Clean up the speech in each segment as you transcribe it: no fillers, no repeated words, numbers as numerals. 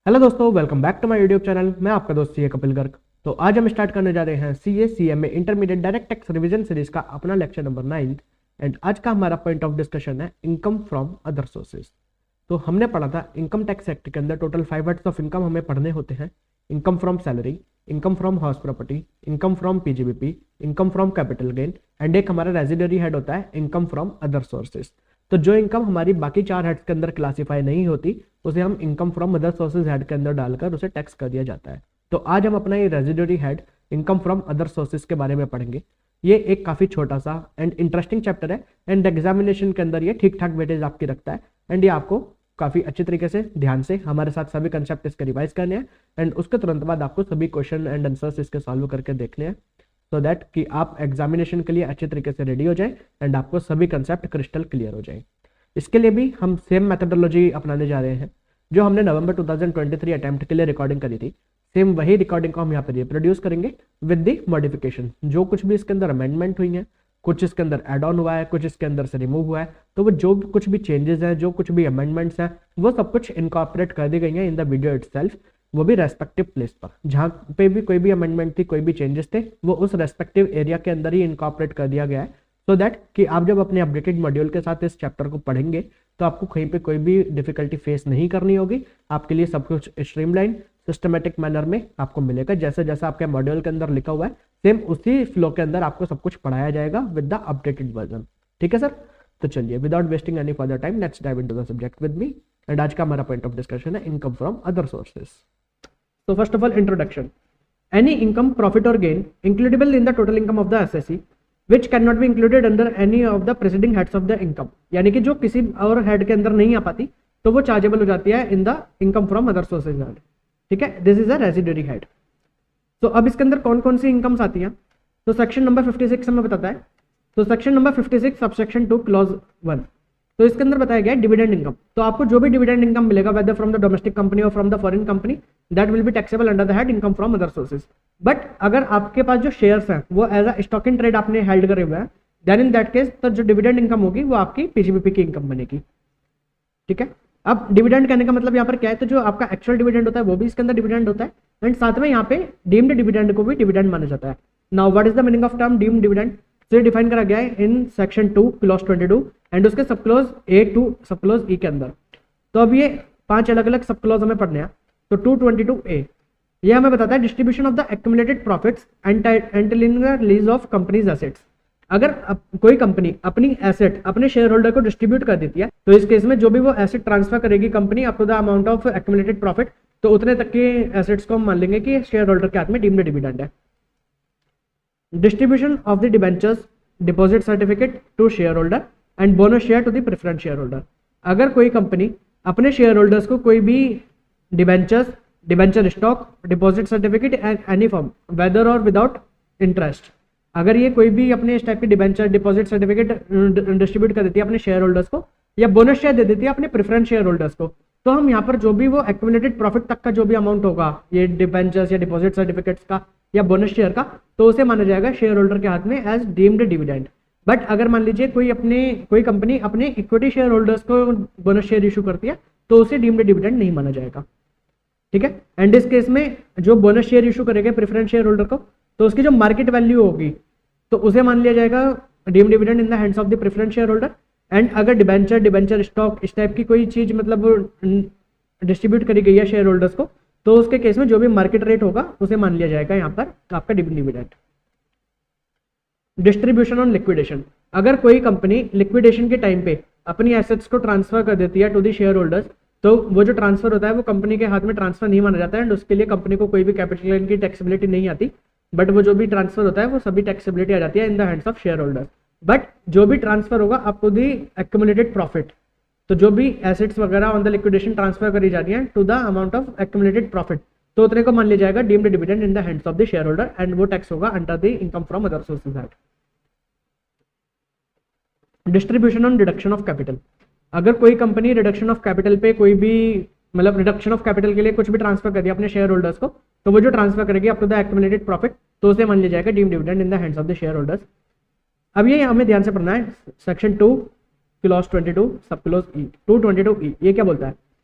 Hello दोस्तों, welcome back to my YouTube channel. मैं आपका दोस्त सीए कपिल गर्ग। तो आज हम स्टार्ट करने जा रहे हैं CMA intermediate direct tax revision series का अपना लेक्चर नंबर 9। एंड आज का हमारा पॉइंट ऑफ डिस्कशन है इनकम फ्रॉम अदर सोर्सेज। तो हमने पढ़ा था इनकम टैक्स एक्ट के अंदर टोटल 5 हेड्स ऑफ इनकम हमें पढ़ने होते हैं। Income from salary, income from house property, income from PGBP, income from capital gain and एक हमारा रेजिडरी हेड होता है इनकम फ्रॉम अदर सोर्सेज। तो जो इनकम हमारी बाकी 4 हेड्स के अंदर क्लासीफाई नहीं होती उसे हम income from other sources head के अंदर डालकर उसे टैक्स कर दिया जाता है। तो आज हम अपना ये residuary head income from other sources के बारे में पढ़ेंगे। ये एक काफ़ी छोटा सा एंड इंटरेस्टिंग चैप्टर है एंड एग्जामिनेशन के अंदर ये ठीक ठाक वेटेज आपकी रखता है एंड ये आपको काफ़ी अच्छी तरीके से ध्यान से हमारे साथ सभी कंसेप्ट इसके रिवाइज करने हैं एंड उसके तुरंत बाद आपको सभी क्वेश्चन एंड आंसर्स इसके सॉल्व करके देखने हैं सो दैट कि आप एग्जामिनेशन के लिए अच्छे तरीके से रेडी हो जाएं एंड आपको सभी कंसेप्ट क्रिस्टल क्लियर हो जाएं। इसके लिए भी हम सेम मेथोडोलॉजी अपनाने जा रहे हैं जो हमने नवंबर 2023 अटेम्प्ट के लिए रिकॉर्डिंग करी थी। सेम वही रिकॉर्डिंग को हम यहाँ पर रिप्रोड्यूस करेंगे विद दी मॉडिफिकेशन। जो कुछ भी इसके अंदर अमेंडमेंट हुई है, कुछ इसके अंदर एड ऑन हुआ है, कुछ इसके अंदर से रिमूव हुआ है, तो वो जो कुछ भी चेंजेस हैं, जो कुछ भी अमेंडमेंट्स हैं, वो सब कुछ इनकॉर्पोरेट कर दी गई हैं इन द वीडियो इटसेल्फ, वो भी रेस्पेक्टिव प्लेस पर। जहाँ पे भी कोई भी अमेंडमेंट थी, कोई भी चेंजेस थे, वो उस रेस्पेक्टिव एरिया के अंदर ही इनकॉर्पोरेट कर दिया गया है सो दैट कि आप जब अपने अपडेटेड मॉड्यूल के साथ इस चैप्टर को पढ़ेंगे तो आपको कहीं पे कोई भी डिफिकल्टी फेस नहीं करनी होगी। आपके लिए सब कुछ स्ट्रीमलाइन सिस्टमेटिक मैनर में आपको मिलेगा। जैसे जैसा आपके मॉड्यूल के अंदर लिखा हुआ है सेम उसी फ्लो के अंदर आपको सब कुछ पढ़ाया जाएगा विद द अपडेटेड वर्जन। ठीक है सर, तो चलिए without wasting any further time let's dive into the subject with me. And आज का हमारा पॉइंट ऑफ डिस्कशन है इनकम फ्रॉम अदर सोर्सेज। तो first of all introduction. Any income, profit और gain includable in the total income of the assessee which cannot be included under any of the preceding heads of the income, यानी कि जो किसी और head के अंदर नहीं आ पाती तो वो चार्जेबल हो जाती है in the income from other sources head. ठीक है, this is a residuary head. तो अब इसके अंदर कौन कौन सी इनकम्स आती हैं तो सेक्शन नंबर 56 हमें बताता है। तो सेक्शन नंबर 56 सबसेक्शन 2 क्लॉज 1, तो इसके अंदर बताया गया है डिविडेंड इनकम। तो आपको जो भी डिविडेंड इनकम मिलेगा whether from the domestic company और from the foreign company that will be taxable under the head income from other sources. But अगर आपके पास जो शेयर्स हैं वो as a stock in trade आपने हेल्ड करे हुए हैं देन इन दैट केस तो जो डिविडेंड इनकम होगी वो आपकी पीजीबीपी की इनकम बनेगी। ठीक है, अब डिविडेंड कहने का मतलब यहाँ पर क्या है, तो जो आपका एक्चुअल डिविडेंड होता है वो भी इसके अंदर डिविडेंड होता है एंड साथ में यहाँ पे डीम्ड डिविडेंड को भी डिविडेंड माना जाता है। Now what is the meaning of term deemed dividend? से डिफाइन करा गया है इन सेक्शन 2 क्लॉज 22 एंड उसके sub clause A to sub clause E के अंदर। तो अब ये 5 अलग अलग सब क्लॉज हमें पढ़ने हैं। तो 222A ये हमें बताता है distribution of the accumulated profits and release of companies assets. अगर कोई कंपनी अपनी एसेट अपने शेयर होल्डर को डिस्ट्रीब्यूट कर देती है तो इस केस में जो भी वो एसेट ट्रांसफर करेगी company up to the amount of accumulated profit, तो उतने तक के एसेट्स को हम मान लेंगे कि शेयर होल्डर के हाथ में डीम्ड डिविडेंड है। Distribution of the debentures, deposit certificate to share holder and bonus share to the preference share holder. अगर कोई कंपनी अपने शेयर होल्डर्स को कोई भी debentures, debenture stock, deposit certificate and any form whether और विदाउट इंटरेस्ट, अगर ये कोई भी अपने इस टाइप की डिबेंचर, डिपॉजिट सर्टिफिकेट डिस्ट्रीब्यूट कर देती है अपने शेयर होल्डर्स को या बोनस शेयर दे देती है अपने प्रेफरेंस शेयर होल्डर्स को, तो हम यहाँ पर जो भी वो एक्यूमुलेटेड प्रॉफिट तक का जो भी अमाउंट होगा ये डिबेंचर्स या डिपॉजिट सर्टिफिकेट्स का या बोनस शेयर का, तो उसे माना जाएगा शेयर होल्डर के हाथ में एज डीम्ड डिविडेंड। बट अगर मान लीजिए कोई कंपनी अपने इक्विटी शेयर होल्डर्स को बोनस शेयर इशू करती है तो उसे डीम्ड डिविडेंड नहीं माना जाएगा। ठीक है, एंड इस केस में जो बोनस शेयर इशू करेंगे प्रेफरेंस शेयर होल्डर को तो उसकी जो मार्केट वैल्यू होगी तो उसे मान लिया जाएगा deemed dividend in the hands of the preference share holder. And अगर डिबेंचर स्टॉक इस टाइप की कोई चीज मतलब डिस्ट्रीब्यूट करी गई है शेयर होल्डर्स को तो उसके केस में जो भी मार्केट रेट होगा उसे मान लिया जाएगा यहाँ पर आपका deemed dividend. Distribution on liquidation. अगर कोई कंपनी लिक्विडेशन के टाइम पे अपनी एसेट्स को ट्रांसफर कर देती है टू दी शेयर होल्डर्स तो वो जो ट्रांसफर होता है वो कंपनी के हाथ में ट्रांसफर नहीं माना जाता है एंड उसके लिए कंपनी को कोई भी कैपिटल गेन की टैक्सेबिलिटी नहीं आती। बट वो जो भी ट्रांसफर होता है वो सभी टैक्सेबिलिटी आ जाती है in the hands of share holders. But जो भी ट्रांसफर होगा up to the accumulated profit, तो जो भी एसेट्स वगैरह ऑन द लिक्विडेशन ट्रांसफर करी जा रही है to the amount of accumulated profit, तो उतने को मान लिया जाएगा deemed dividend in the hands of the share holder and वो टैक्स होगा under the income from other sources act. Distribution on reduction of capital. अगर कोई कंपनी रिडक्शन ऑफ कैपिटल पे कोई भी मतलब रिडक्शन ऑफ कैपिटल के लिए कुछ भी ट्रांसफर कर दिया अपने शेयर होल्डर्स को तो वो जो ट्रांसफर करेगी up to the accumulated profit तो उसे मान लिया जाएगा deemed dividend in the hands of the share holders. अब ये हमें ध्यान से पढ़ना है सेक्शन 2 क्लॉज 22 सब क्लॉज ई 222E ये क्या बोलता है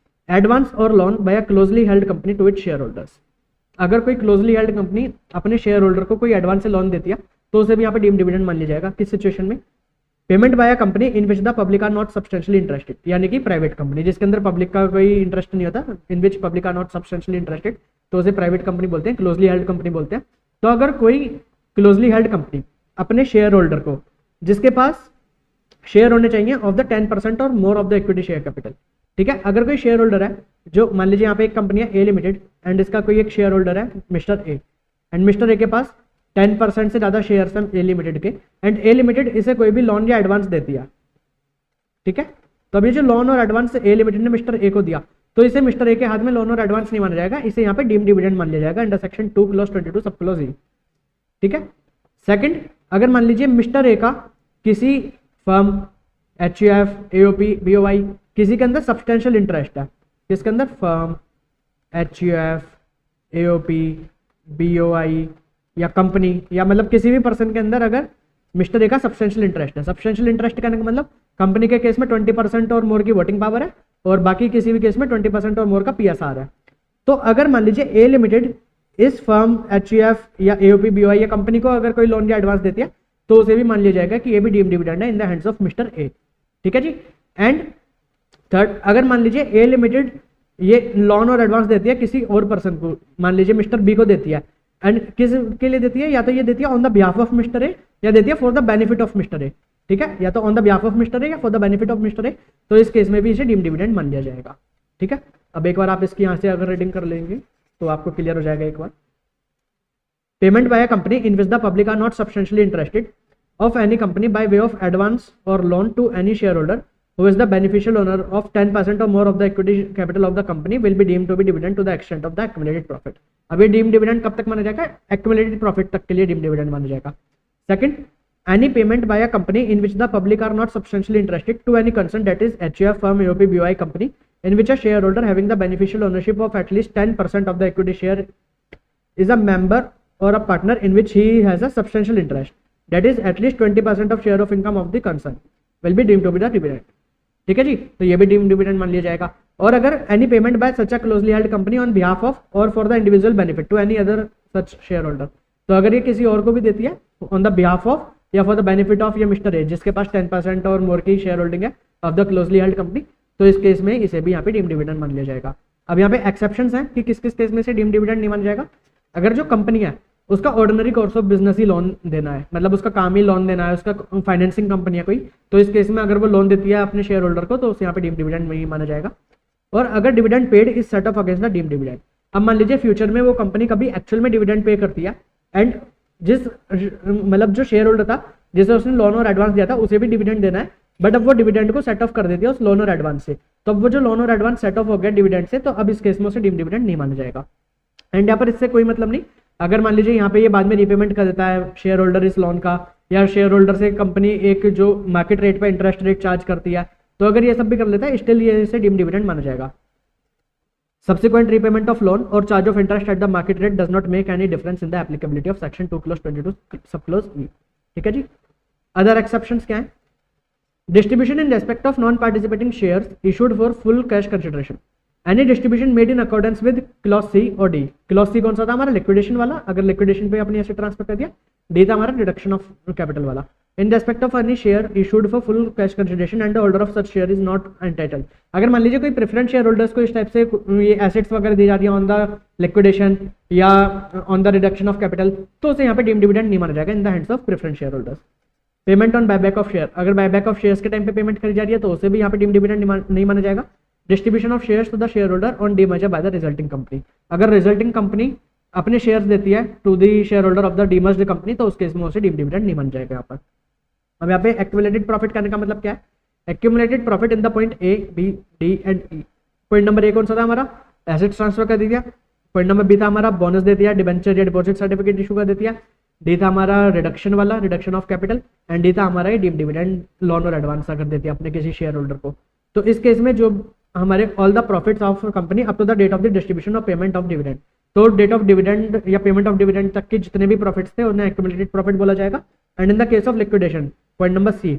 एडवांस और loan by closely held company to its share holders. अगर कोई क्लोजली हेल्ड कंपनी अपने शेयर होल्डर को कोई एडवांस से लोन देती है तो उसे भी यहाँ पे डीम्ड डिविडेंड मान लिया जाएगा। किस सिचुएशन में? Payment by company in which the public are not substantially interested, यानी कि प्राइवेट कंपनी जिसके अंदर पब्लिक का कोई इंटरेस्ट नहीं होता, in which public are not substantially interested, तो उसे प्राइवेट कंपनी बोलते हैं, क्लोजली हेल्ड कंपनी बोलते हैं। तो अगर कोई क्लोजली हेल्ड कंपनी अपने शेयर होल्डर को, जिसके पास शेयर होने चाहिए ऑफ द 10% और more of the equity share capital, ठीक है, अगर कोई शेयर होल्डर है जो, मान लीजिए यहाँ पे एक कंपनी है ए लिमिटेड एंड इसका कोई एक शेयर होल्डर है mister A, and mister A के पास 10% से ज्यादा शेयर्स हैं ए लिमिटेड के, एंड ए लिमिटेड इसे कोई भी लोन या एडवांस देती है, ठीक है। तो अभी जो लोन और एडवांस ए लिमिटेड ने मिस्टर ए को दिया तो इसे मिस्टर ए के हाथ में लोन और एडवांस नहीं माना जाएगा, इसे यहाँ पे डीम्ड डिविडेंड मान लिया जाएगा अंडर सेक्शन 2 क्लॉज 22 सब क्लॉज ई, ठीक है। सेकंड, अगर मान लीजिए मिस्टर ए का किसी फर्म HUF, AOP, BOI किसी के अंदर सब्सटेंशियल इंटरेस्ट है, किसके अंदर? फर्म, HUF, AOP, BOI या कंपनी या मतलब किसी भी पर्सन के अंदर अगर मिस्टर ए का सब्सटेंशियल इंटरेस्ट है। सब्सटेंशियल इंटरेस्ट कहने का मतलब कंपनी के केस में 20% और मोर की वोटिंग पावर है और बाकी किसी भी केस में 20% और मोर का PSR है। तो अगर मान लीजिए ए लिमिटेड इस फर्म HUF या AOP, BOI या कंपनी को अगर कोई लोन या एडवांस देती है तो उसे भी मान लिया जाएगा कि ये भी डीम्ड डिविडेंड है in the hands of mister A, ठीक है जी। एंड थर्ड, अगर मान लीजिए ए लिमिटेड ये लोन और एडवांस देती है किसी और पर्सन को, मान लीजिए मिस्टर बी को देती है, एंड किस के लिए देती है? या तो ये देती है on the behalf of mister A या देती है for the benefit of mister A, ठीक है, या तो on the behalf of mister A या for the benefit of mister A, तो इस केस में भी इसे डीम्ड डिविडेंड मान लिया जाएगा, ठीक है। अब एक बार आप इसकी यहाँ से अगर रीडिंग कर लेंगे तो आपको क्लियर हो जाएगा एक बार। Payment by a company in which the public are not substantially interested of any company by way of advance or loan to any shareholder who is the beneficial owner of 10% or more of the equity capital of the company will be deemed to be dividend to the extent of the accumulated profit। अभी deemed dividend कब तक माना जाएगा? Accumulated profit तक के लिए deemed dividend माना जाएगा। Second, any payment by a company in which the public are not substantially interested to any concern, that is HUF, firm, AOP, BOI company in which a shareholder having the beneficial ownership of at least 10% of the equity share is a member or a partner in which he has a substantial interest, that is at least 20% of share of income of the concern will be deemed to be the dividend, ठीक है जी। तो ये भी deemed dividend मान लिया जाएगा। और अगर any payment by such a closely held company on behalf of और for the individual benefit to any other such shareholder, तो अगर ये किसी और को भी देती है ऑन द बिहाफ ऑफ या फॉर द बेनिफिट ऑफ ये मिस्टर ए जिसके पास 10% और मोर की शेयर होल्डिंग है of the closely held company, तो इस केस में इसे भी यहाँ पे डीम्ड डिविडेंड मान लिया जाएगा। अब यहाँ पे एक्सेप्शंस हैं कि किस किस केस में से डीम्ड डिविडेंड नहीं माना जाएगा। अगर जो कंपनी है उसका ordinary course of business he loan देना है, मतलब उसका काम ही लोन देना है, उसका फाइनेंसिंग कंपनी है कोई, तो इस केस में अगर वो लोन देती है अपने शेयर होल्डर को तो उसे यहाँ पे डीम्ड डिविडेंड नहीं माना जाएगा। और अगर dividend paid is set of against the deemed dividend, अब मान लीजिए फ्यूचर में वो कंपनी कभी एक्चुअल में डिविडेंड पे करती है एंड जिस मतलब जो शेयर होल्डर था जिसे उसने लोन और एडवांस दिया था उसे भी डिविडेंड देना है, बट अब वो डिविडेंड को सेट ऑफ कर देती है उस लोन और एडवांस से, तो अब वो जो लोन और एडवांस सेट ऑफ हो गया डिविडेंड से, तो अब इस केस में उसे डीम्ड डिविडेंड नहीं माना जाएगा। एंड यहाँ पर इससे कोई मतलब नहीं, अगर मान लीजिए यहाँ पे ये बाद में रीपेमेंट कर देता है शेयर होल्डर इस लोन का, या शेयर होल्डर से कंपनी एक जो मार्केट रेट पे इंटरेस्ट रेट चार्ज करती है, तो अगर ये सब भी कर लेता है स्टिल ये इसे डीम्ड डिविडेंड माना जाएगा। सब्सिक्वेंट रीपेमेंट ऑफ लोन और charge of interest at the market rate does not make any difference in the applicability of section 2 clause 22 सब क्लॉज ई, ठीक है जी। अदर एक्सेप्शंस क्या है? Distribution in respect of non participating shares issued for full cash consideration, any distribution made in accordance with clause C और D. Clause C कौन सा था? हमारा लिक्विडेशन वाला, अगर लिक्विडेशन पे अपनी एसेट ट्रांसफर कर दिया। डी था हमारा रिडक्शन ऑफ कैपिटल वाला। इन respect of any share issued for full cash consideration and the holder of such share is not entitled, अगर मान लीजिए कोई प्रेफरेंस शेयर होल्डर्स को इस टाइप से ये एसेट्स वगैरह दी जा रही है ऑन द लिक्विडेशन या on the reduction of capital, तो उसे यहाँ पे डीम्ड डिविडेंड नहीं माना जाएगा in the hands of preference share holders. Payment on buyback of share, अगर बायबैक ऑफ शेयर्स के टाइम पे पेमेंट करी जा रही है तो उसे भी यहाँ पे डीम्ड डिविडेंड नहीं माना जाएगा। Distribution of shares to the share holder on demerger by the resulting company, अगर रिजल्टिंग कंपनी अपने शेयर्स देती है to the share holder of the demerged company, तो उस केस में उसे डीम्ड डिविडेंड नहीं माना जाएगा यहाँ पर। अब यहाँ पे एक्यूमुलेटेड प्रॉफिट करने का मतलब क्या है? Accumulated profit in the point A B D and E. Point number A कौन सा था हमारा? एसेट्स ट्रांसफर कर दिया। पॉइंट नंबर बी था हमारा बोनस दे दिया, डिबेंचर या डिपॉजिट सर्टिफिकेट इशू कर दिया। डी था हमारा रिडक्शन वाला, reduction of capital. And D था हमारा डीम्ड डिविडेंड लोन और एडवांस अगर देती है अपने किसी शेयर होल्डर को। तो इस केस में जो हमारे all the profits of company up to the date of the distribution of payment of dividend, तो डेट ऑफ डिविडेंड या पेमेंट ऑफ डिविडेंड तक के जितने भी प्रॉफिट्स थे उन्हें एक्यूमुलेटेड प्रॉफिट बोला जाएगा। And in the case of liquidation, point number C,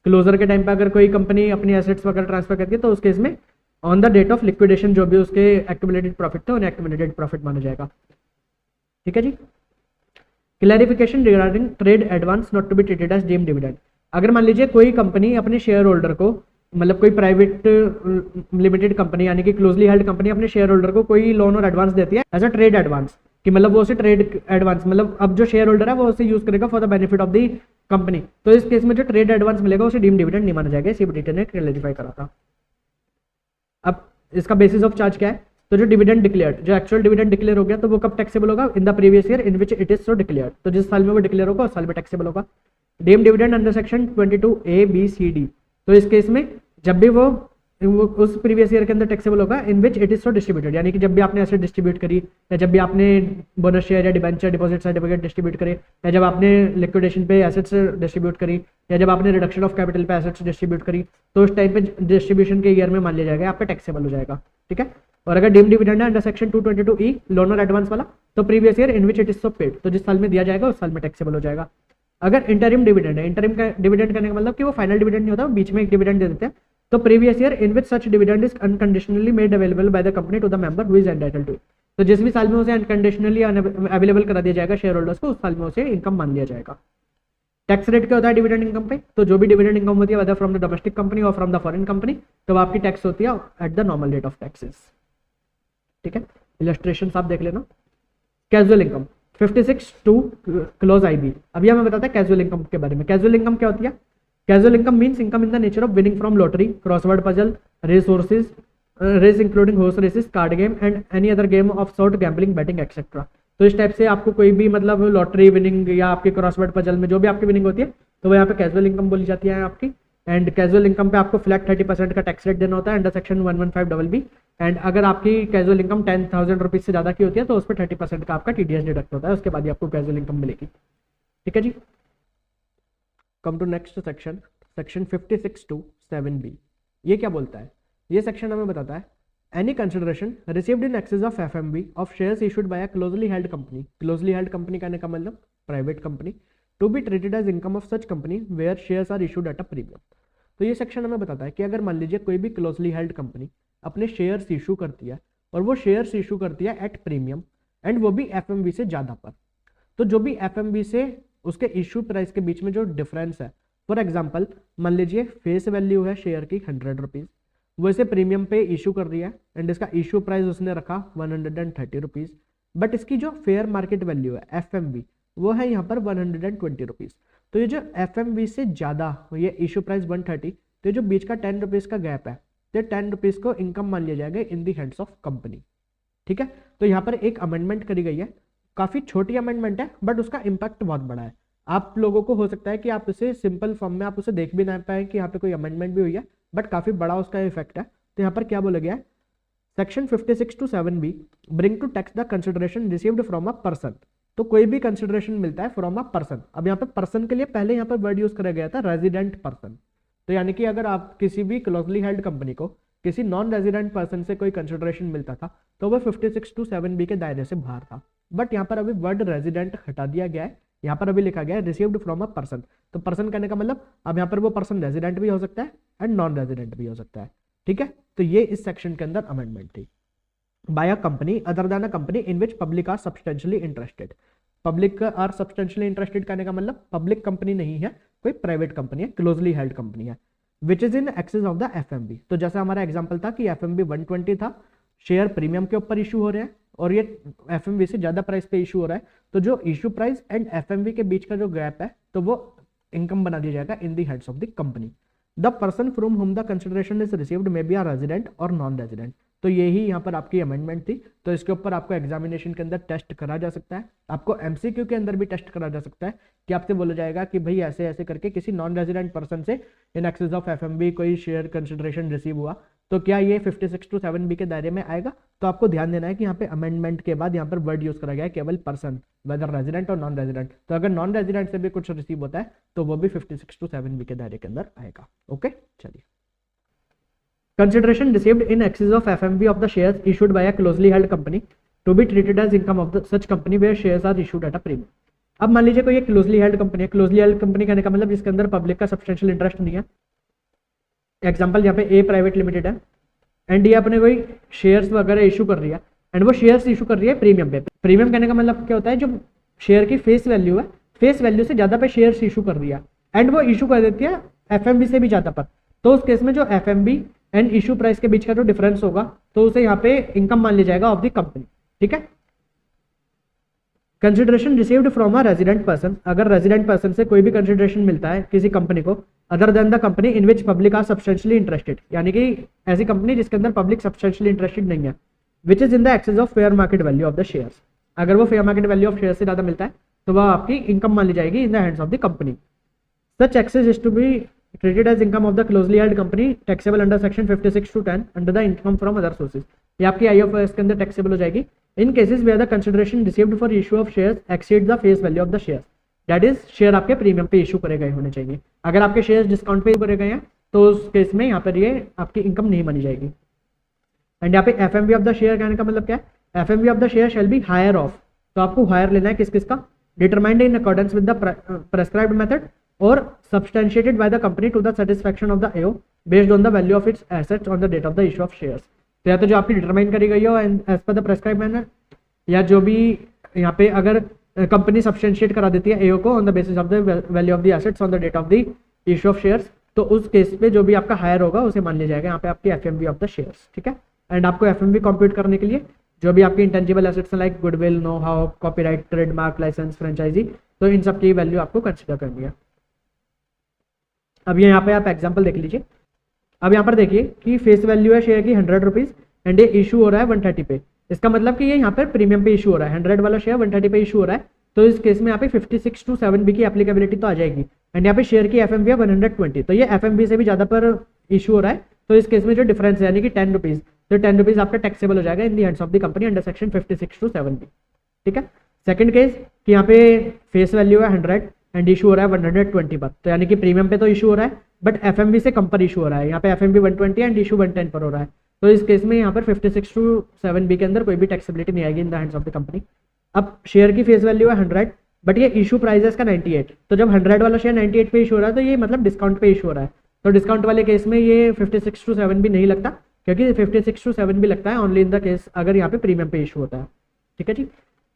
closure के टाइम पे अगर कोई कंपनी अपनी एसेट्स वगैरह ट्रांसफर करती है तो उस केस में on the date of liquidation जो भी उसके एक्यूमुलेटेड प्रॉफिट थे उन्हें एक्यूमुलेटेड प्रॉफिट माना जाएगा। ठीक है जी। Clarification regarding trade advance not to be treated as deemed dividend. अगर मान लीजिए कोई कंपनी अपने शेयर होल्डर को, मतलब कोई प्राइवेट लिमिटेड कंपनी यानी कि क्लोजली हेल्ड कंपनी अपने शेयर होल्डर को कोई लोन और एडवांस देती है एज अ ट्रेड एडवांस, कि मतलब वो उसे ट्रेड एडवांस, मतलब अब जो शेयर होल्डर है वो उसे यूज करेगा for the benefit of the company, तो इस केस में जो ट्रेड एडवांस मिलेगा उसे डीम्ड डिविडेंड नहीं माना जाएगा। सीबीडीटी ने क्लैरिफाई करा था। अब इसका बेसिस ऑफ चार्ज क्या है? तो जो डिविडेंड डिक्लेयर्ड, जो एक्चुअल डिविडेंड डिक्लेयर हो गया तो वो कब टैक्सेबल होगा? In the previous year in which it is so declared. तो जिस साल में वो डिक्लेयर होगा उस साल में टैक्सेबल होगा। Deemed dividend under section 22A, B, C, D, तो इस केस में जब भी वो उस प्रीवियस ईयर के अंदर टैक्सेबल होगा in which it is so distributed, यानी कि जब भी आपने एसेट डिस्ट्रीब्यूट करी, या जब भी आपने बोनस शेयर या डिबेंचर डिपॉजिट सर्टिफिकेट डिस्ट्रीब्यूट करे, या जब आपने लिक्विडेशन पे एसेट्स डिस्ट्रीब्यूट करी, या जब आपने रिडक्शन ऑफ कैपिटल पे एसेट्स डिस्ट्रीब्यूट करी, तो उस टाइम पे डिस्ट्रीब्यूशन के ईयर में मान लिया जाएगा आपका टैक्सेबल हो जाएगा। ठीक है। और अगर डीम्ड डिविडेंड है अंडर सेक्शन 222E लोन और एडवांस वाला, तो previous year in which it is so paid, तो जिस साल में दिया जाएगा उस साल में टैक्सेबल हो जाएगा। अगर इंटरिम डिविडेंड है, इंटरिम का डिविडेंड करने का मतलब कि वो फाइनल डिविडेंड नहीं होता, वो बीच में एक डिविडेंड दे देते हैं, तो previous year in which such dividend is unconditionally made available by the company to the member who is entitled to, तो जिस भी साल में उसे अनकंडीशनली अवेलेबल करा दिया जाएगा शेयर होल्डर्स को, उस साल में उसे इनकम मान लिया जाएगा। टैक्स रेट क्या होता है डिविडेंड इनकम पे? तो जो भी डिविडेंड इनकम होती है whether from the domestic company और फ्रॉम द फॉरेन कंपनी, तो आपकी टैक्स होती है at the normal rate of taxes. ठीक है। इलस्ट्रेशन आप देख लेना। Casual income 56 to close IB। अभी हमें बताता है कैजुअल इनकम के बारे में। कैजुअल इनकम क्या होती है? Casual income means income in the nature of winning from lottery, crossword puzzle, race horses, race including horse races, card game and any other game of sort, gambling, betting etcetera. तो इस type से आपको कोई भी मतलब lottery winning या आपके crossword puzzle में जो भी आपकी विनिंग होती है तो वो यहाँ पे कैजुअल इनकम बोली जाती है आपकी। एंड कैजुअल इनकम पे आपको फ्लैट 30% का टैक्स रेट देना होता है अंडर सेक्शन 115BB। एंड अगर आपकी कैजुअल इनकम 10,000 रुपीज से ज्यादा की होती है तो उस पर 30% का आपका TDS डिडक्ट होता है, उसके बाद ही आपको कैजुअल इनकम मिलेगी। ठीक है जी। Come to next section, section 56 to 7B। ये क्या बोलता है? ये सेक्शन हमें बताता है any consideration received in excess of FMV of shares issued by a closely held company. Closely held company कहने का मतलब private company, to be treated as income of such company where shares are issued at a premium. तो ये section हमें बताता है कि अगर मान लीजिए कोई भी क्लोजली हेल्ड कंपनी अपने शेयर्स इशू करती है और वो शेयर्स इशू करती है एट प्रीमियम एंड वो भी FMV से ज़्यादा पर, तो जो भी FMV से उसके इशू प्राइस के बीच में जो डिफरेंस है, फॉर एग्जाम्पल मान लीजिए फेस वैल्यू है शेयर की 100 रुपीज़, वो इसे प्रीमियम पे इशू कर रही है एंड इसका इशू प्राइस उसने रखा 130 रुपीज़, बट इसकी जो फेयर मार्केट वैल्यू है FMV वो है यहाँ पर 120 रुपीज़। तो ये जो FMV से ज़्यादा, ये इशू प्राइस 130, तो ये जो बीच का 10 रुपीज़ का गैप है, तो 10 रुपीज़ को इनकम मान लिया जाएगा in the hands of company. ठीक है। तो यहाँ पर एक अमेंडमेंट करी गई है, काफ़ी छोटी अमेंडमेंट है बट उसका इम्पैक्ट बहुत बड़ा है। आप लोगों को हो सकता है कि आप इसे सिंपल फॉर्म में आप उसे देख भी ना पाए कि यहाँ पे कोई अमेंडमेंट भी हुई है, बट काफ़ी बड़ा उसका इफेक्ट है। तो यहाँ पर क्या बोला गया है? Section 56 to 7B bring to tax the consideration received from a person. तो कोई भी कंसिडरेशन मिलता है फ्रॉम अ पर्सन। अब यहाँ पे पर्सन के लिए पहले यहाँ पर वर्ड यूज करा गया था रेजिडेंट पर्सन, तो यानी कि अगर आप किसी भी क्लोजली हेल्ड कंपनी को किसी नॉन रेजिडेंट पर्सन से कोई कंसिडरेशन मिलता था तो वह 56 to 7B के दायरे से बाहर था। बट यहाँ पर अभी वर्ड रेजिडेंट हटा दिया गया है, यहाँ पर अभी लिखा गया है रिसीव्ड फ्रॉम अ पर्सन। तो पर्सन कहने का मतलब अब यहाँ पर वो पर्सन रेजिडेंट भी हो सकता है एंड नॉन रेजिडेंट भी हो सकता है। ठीक है। तो ये इस सेक्शन के अंदर अमेंडमेंट थी। By a company other than a company in which public are substantially interested. Public are substantially interested कहने का मतलब पब्लिक कंपनी नहीं है, कोई प्राइवेट कंपनी है, क्लोजली हेल्ड कंपनी है, which is in excess of the FMV। तो जैसा हमारा एग्जाम्पल था कि FMV 120 था, शेयर प्रीमियम के ऊपर इशू हो रहे हैं और ये FMV से ज्यादा प्राइस पे इशू हो रहा है, तो जो इशू प्राइस एंड FMV के बीच का जो गैप है तो वो इनकम बना दिया जाएगा in the heads of the company. The person from whom the consideration is received may be are resident और नॉन रेजिडेंट। तो यही यहाँ पर आपकी अमेंडमेंट थी। तो इसके ऊपर आपको एग्जामिनेशन के अंदर टेस्ट करा जा सकता है, आपको MCQ के अंदर भी टेस्ट करा जा सकता है कि आपसे बोला जाएगा कि भाई ऐसे ऐसे करके किसी नॉन रेजिडेंट पर्सन से इन एक्सेस ऑफ FMV कोई शेयर कंसिडरेशन रिसीव हुआ तो क्या ये 56 to 7B के दायरे में आएगा। तो आपको ध्यान देना है कि यहाँ पे अमेंडमेंट के बाद यहाँ पर वर्ड यूज करा गया है केवल पर्सन, वेदर रेजिडेंट और नॉन रेजिडेंट। तो अगर नॉन रेजिडेंट से भी कुछ रिसीव होता है तो वो भी 56 to 7B के दायरे के अंदर आएगा। ओके चलिए। Consideration received in excess of FMV of the shares issued by a closely held company to be treated as income of the such company where shares are issued at a premium। अब मान लीजिए कोई closely held company है, closely held company कहने का मतलब जिसके अंदर पब्लिक का सब्सटेंशियल इंटरेस्ट नहीं है। एग्जांपल यहाँ पे A प्राइवेट लिमिटेड है, एंड ये अपने कोई शेयर्स वगैरह इशू कर रही है एंड वो शेयर्स इशू कर रही है प्रीमियम पे। प्रीमियम कहने का मतलब क्या होता है, जो शेयर की फेस वैल्यू है, फेस वैल्यू से ज़्यादा पे शेयर्स इशू कर रही है एंड वो इशू कर देती है एफएमवी से भी ज़्यादा पर। तो उस केस में जो एफएमवी एंड इशू प्राइस के बीच का जो डिफरेंस होगा तो उसे यहाँ पे इनकम मान लिया जाएगा ऑफ द कंपनी। ठीक है। Consideration received from a resident person, अगर रेजिडेंट पर्सन से कोई भी कंसिडरेशन मिलता है किसी कंपनी को other than the company in which public are substantially interested, यानी कि ऐसी कंपनी जिसके अंदर पब्लिक सब्सटेंशियली इंटरेस्टेड नहीं है, which is in the excess of fair market value of the shares, अगर वो fair market value of share से ज़्यादा मिलता है तो वह आपकी इनकम मान ली जाएगी in the hands of the company. Such excess is to be treated as income of the closely held company taxable under section 56 to 10 under the income from other sources, ये आपकी IFRS के अंदर taxable हो जाएगी in cases where the consideration received for issue of shares exceed the face value of the shares, that is share आपके premium पे issue करे गए होने चाहिए। अगर आपके शेयर्स डिस्काउंट पे करे गए हैं तो उस केस में यहाँ पर ये आपकी इनकम नहीं मानी जाएगी। एंड यहाँ पे एफएमवी ऑफ द शेयर कहने का मतलब क्या है, FMV of the share shall be higher of, तो आपको हायर लेना है किस किस का, determined in accordance with the prescribed method और substantiated by the company to the satisfaction of the AO based on the value of its assets on the date of the issue of shares। तो या तो जो आपकी determine करी गई हो as per the prescribe manner, या जो भी यहाँ पे अगर कंपनी सब्सटेंशिएट करा देती है AO को on the basis of the value of the assets on the date of the issue of shares, तो उस केस पे जो भी आपका हायर होगा उसे मान लिया जाएगा यहाँ पे आपकी एफएमवी ऑफ द शेयर्स। ठीक है। एंड आपको एफएमवी कंप्यूट करने के लिए जो भी आपकी intangible assets like goodwill, know how, copyright, trademark, licence, franchisee, तो इन सब की वैल्यू आपको कंसिडर करनी है। अब यहाँ पे आप एग्जांपल देख लीजिए। अब यहाँ पर देखिए कि फेस वैल्यू है शेयर की 100 रुपीज एंड ये इशू हो रहा है 130 पे, इसका मतलब कि ये यहाँ पर प्रीमियम पे इशू हो रहा है, 100 वाला शेयर 130 पे इशू हो रहा है, तो इस केस में यहाँ पे 56 to 7B की एप्लीकेबिलिटी तो आ जाएगी। एंड यहाँ पे शेयर की एफएमवी है 120, तो ये एफएमवी से भी ज़्यादा पर इशू हो रहा है, तो इस केस में जो डिफरेंस है यानी कि 10 रुपीज़, तो 10 रुपीज़ आपका टैक्सेबल हो जाएगा in the hands of the company under section 56 to 7B। ठीक है। सेकंड केस कि यहाँ पे फेस वैल्यू है 100 एंड इशू हो रहा है 120 पर, तो यानी कि प्रीमियम पे तो इशू हो रहा है बट एफएमवी से कम पर इशू हो रहा है, यहाँ पे एफएमवी 120 एंड इशू 110 पर हो रहा है, तो इस केस में यहाँ पर 56 to 7B के अंदर कोई भी टैक्सेबिलिटी नहीं आएगी इन the hands of the company. अब शेयर की फेस वैल्यू है 100 बट ये इशू प्राइस है इसका 98, तो जब 100 वाला शेयर 98 पे इशू हो रहा है तो ये मतलब डिस्काउंट पे इशू हो रहा है, तो डिस्काउंट वाले केस में ये 56 to 7B नहीं लगता, क्योंकि 56 to 7B लगता है ओनली इन द केस अगर यहाँ पे प्रीमियम पे इशू होता है। ठीक है जी।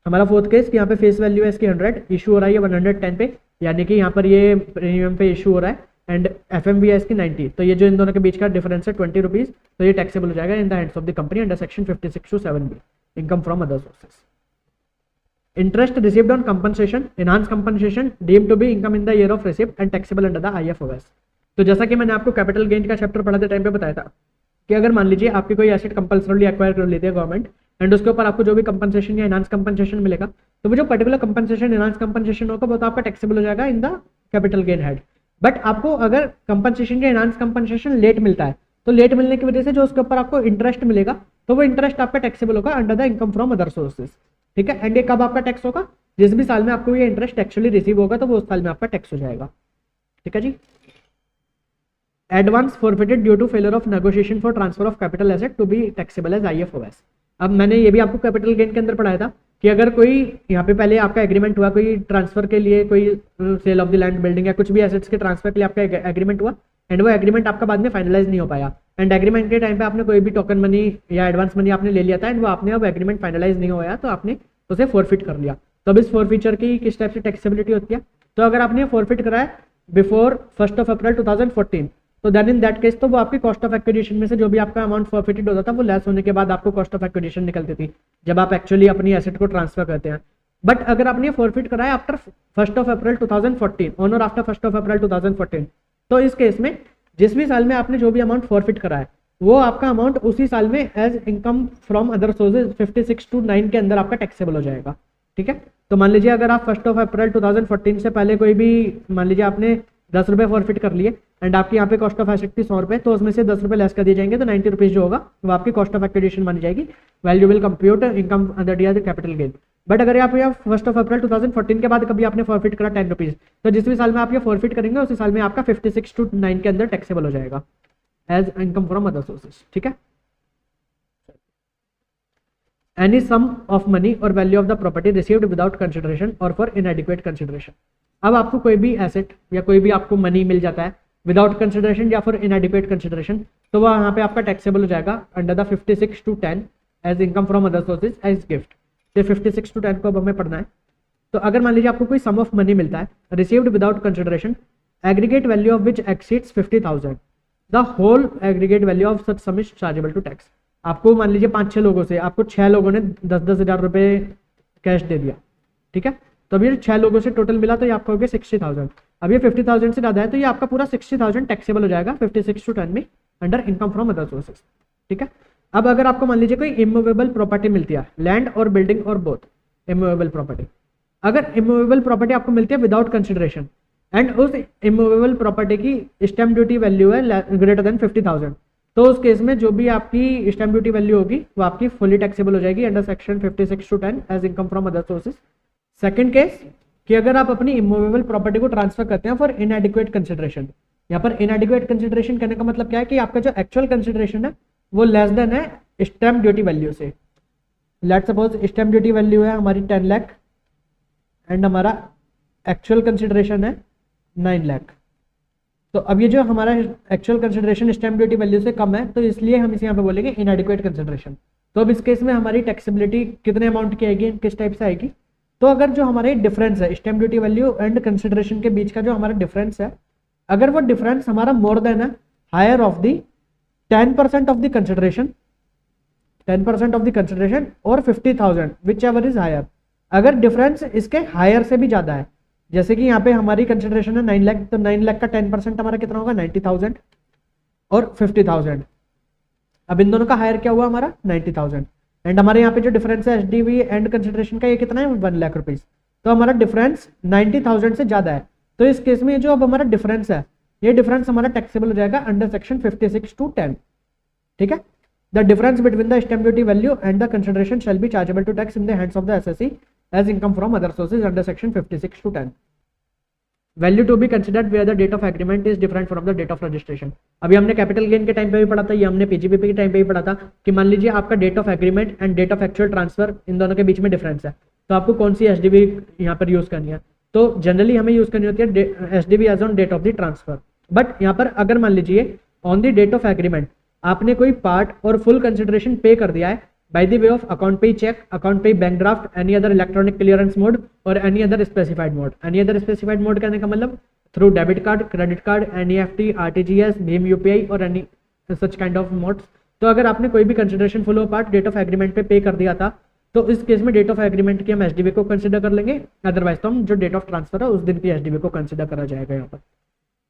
हमारा फोर्थ केस कि यहाँ पे फेस वैल्यू है इसकी 100, इशू हो रहा है ये 110 पे, यानी कि यहाँ पर ये प्रीमियम पे इशू हो रहा है एंड एफएमवी है इसकी 90, तो ये जो इन दोनों के बीच का डिफरेंस है 20 रुपीज़, तो ये टैक्सेबल हो जाएगा in the hands of the company under section 56 to 7B income from other sources. Interest received on compensation, enhance compensation deemed to be income in the year of receipt and taxable under the IFRS। तो जैसा कि मैंने आपको capital gain का chapter पढ़ाते time पे बताया था कि अगर मान लीजिए आपकी कोई एसेट कंपल्सरली एक्वायर कर लेती है गवर्नमेंट एंड उसके ऊपर आपको जो भी कंपनसेशन या एनहांस कंपनसेशन मिलेगा, तो वो जो पर्टिकुलर कंपनसेशन एनहांस कंपनसेशन होगा वो तो आपका टैक्सेबल हो जाएगा in the capital gain head. But आपको अगर कंपनसेशन या एनहांस कंपनसेशन लेट मिलता है तो लेट मिलने की वजह से जो उसके ऊपर आपको इंटरेस्ट मिलेगा तो वो इंटरेस्ट आपका टैक्सेबल होगा under the income from other sources. ठीक है। एंड ये कब आपका टैक्स होगा, जिस भी साल में आपको ये इंटरेस्ट एक्चुअली रिसीव होगा तो वो उस साल में आपका टैक्स हो जाएगा। ठीक है जी। Advance forfeited due to failure of negotiation for transfer of capital asset to be taxable as IFRS। अब मैंने ये भी आपको कैपिटल गेन के अंदर पढ़ाया था कि अगर कोई यहाँ पे पहले आपका एग्रीमेंट हुआ कोई ट्रांसफर के लिए, कोई sale of the land, building या कुछ भी एसेट्स के ट्रांसफर के लिए आपका एग्रीमेंट हुआ एंड वो एग्रीमेंट आपका बाद में फाइनलाइज नहीं हो पाया एंड एग्रीमेंट के टाइम पे आपने कोई भी टोकन मनी या एडवांस मनी आपने ले लिया था एंड वो आपने अब एग्रीमेंट फाइनलाइज नहीं होया तो आपने उसे फॉरफिट कर लिया, तो अब इस फॉरफीचर की किस टाइप से टैक्सेबिलिटी होती है, तो अगर आपने फॉरफिट करा है बिफोर 1 अप्रैल 2014 तो देन इन दैट केस तो वो आपकी कॉस्ट ऑफ एक्विजिशन में से जो भी आपका अमाउंट फॉरफिटेड होता था वो लेस होने के बाद आपको कॉस्ट ऑफ एक्विजिशन निकलती थी जब आप एक्चुअली अपनी एसेट को ट्रांसफर करते हैं। बट अगर आपने फॉरफिट करा है आफ्टर 1 अप्रैल 2014 ऑन और आफ्टर 1 अप्रैल 2014 तो इस केस में जिस भी साल में आपने जो भी अमाउंट फॉरफिट करा है वो आपका अमाउंट उसी साल में as income from other sources 56 to 9 के अंदर आपका टैक्सेबल हो जाएगा। ठीक है। तो मान लीजिए अगर आप 1 अप्रैल 2014 से पहले कोई भी मान लीजिए आपने 10 रुपये फॉरफिट कर लिए एंड आपकी यहाँ पे कॉस्ट ऑफ एसेट थी 100 रुपये, तो उसमें से 10 रुपये लेस कर दिए जाएंगे तो 90 रुपीज़ जो होगा वो आपकी कॉस्ट ऑफ एक्विजिशन मानी जाएगी। Value will compute income under the capital gain. But अगर आप 1 अप्रैल 2014 के बाद कभी आपने फॉरफिट करा 10 रुपीज़ तो जिस भी साल में आप ये फॉरफिट करेंगे उसी साल में आपका 56 to 9 के अंदर टैक्सेबल हो जाएगा as income from other sources. ठीक है। एनी सम ऑफ मनी और value of the property received without consideration और फॉर इनएडिक्वेट कंसिडरेशन। अब आपको कोई भी एसेट या कोई भी आपको मनी मिल जाता है विदाउट कंसिडरेशन या फॉर इनएडिक्वेट कंसिडरेशन, तो वह यहाँ पे आपका टैक्सेबल हो जाएगा under the 56 to 10 as income from other sources as gift. तो 56 to 10 को अब हमें पढ़ना है। तो अगर मान लीजिए आपको कोई सम ऑफ मनी मिलता है received without consideration, aggregate value of which exceeds 50,000, the whole aggregate value of such sum is chargeable to tax. आपको मान लीजिए 5-6 लोगों से आपको 6 लोगों ने 10-10 हज़ार रुपये कैश दे दिया, ठीक है। तो अब ये 6 लोगों से टोटल मिला तो ये आपका हो गया 60,000। अब ये 50,000 से ज़्यादा है तो ये आपका पूरा 60,000 टैक्सेबल हो जाएगा 56 to 10 में under income from other sources, ठीक है। अब अगर आपको मान लीजिए कोई इमूवेबल प्रॉपर्टी मिलती है, लैंड और बिल्डिंग और बोथ इमूवेबल प्रॉपर्टी, अगर इमूवेबल प्रॉपर्टी आपको मिलती है विदाउट कंसिडरेशन एंड उस इमूवेबल प्रॉपर्टी की स्टैम्प ड्यूटी वैल्यू है ग्रेटर देन 50,000, तो उस केस में जो भी आपकी स्टैम्प ड्यूटी वैल्यू होगी वो आपकी फुली टैक्सेबल हो जाएगी under section 56 to 10 as income from other sources. Second case कि अगर आप अपनी इमूवेबल प्रॉपर्टी को ट्रांसफर करते हैं फॉर इनएडिक्वेट कंसिडरेशन। यहाँ पर इनएडिक्वेट कंसिडरेशन करने का मतलब क्या है कि आपका जो एक्चुअल कंसिडरेशन है वो लेस देन है स्टैम्प ड्यूटी वैल्यू से। Let suppose stamp duty value है हमारी 10 लाख एंड हमारा एक्चुअल कंसिडरेशन है 9 लाख। तो अब ये जो हमारा actual consideration stamp duty value से कम है तो इसलिए हम इसे यहाँ पे बोलेंगे इनएडिक्वेट कंसिडरेशन। तो अब इस केस में हमारी टैक्सेबिलिटी कितने अमाउंट की आएगी, किस टाइप से आएगी, तो अगर जो हमारे डिफरेंस है stamp duty value and consideration के बीच का जो हमारा डिफरेंस है, अगर वो डिफरेंस हमारा मोर देन है higher of the 10% of the consideration, 10% of the consideration और 50,000 विच एवर इज हायर, अगर डिफरेंस इसके हायर से भी ज्यादा है, जैसे कि यहाँ पे हमारी कंसिडरेशन है 9 लाख, तो 9 लाख का 10% हमारा कितना होगा 90,000 और 50,000। अब इन दोनों का हायर क्या हुआ हमारा 90,000 एंड हमारे यहाँ पे जो डिफरेंस है एसडीवी एंड कंसिडरेशन का ये कितना है 1 लाख रुपीज, तो हमारा डिफरेंस 90,000 से ज्यादा है। तो इस केस में जो अब हमारा डिफरेंस है ये डिफरेंस हमारा टैक्सेबल हो जाएगा अंडर सेक्शन 56 to 10, ठीक है। The difference between the stamp duty value and the consideration shall be chargeable to tax in the hands of the assessee as income from other sources under section 56 to 10। Value to be considered where the date of agreement is different from the date of registration. अभी हमने capital gain के time पे भी पढ़ा था, ये हमने PGBP के टाइम पे भी पढ़ा था कि मान लीजिए आपका date of agreement and date of actual transfer इन दोनों के बीच में डिफरेंस है, तो आपको कौन सी एसडीवी यहाँ पर यूज करनी है, तो जनरली हमें यूज करनी होती है SDV as on date of the transfer. But यहाँ पर अगर मान लीजिए on the date of agreement आपने कोई पार्ट और फुल कंसिडरेशन पे कर दिया है by the way of account pay check, account pay bank draft, any other electronic clearance mode और any other specified mode। any other specified mode कहने का मतलब through debit card, credit card, NEFT, RTGS, Bhim UPI और any such kind of modes। तो अगर आपने कोई भी कंसिडरेशन फुल और पार्ट डेट ऑफ एग्रीमेंट पे पे कर दिया था तो इस केस में डेट ऑफ एग्रीमेंट की हम एसडीवी को कंसिडर कर लेंगे, अदरवाइज तो हम जो डेट ऑफ ट्रांसफर है उस दिन की एसडीवी को कंसिडर करा जाएगा यहाँ पर।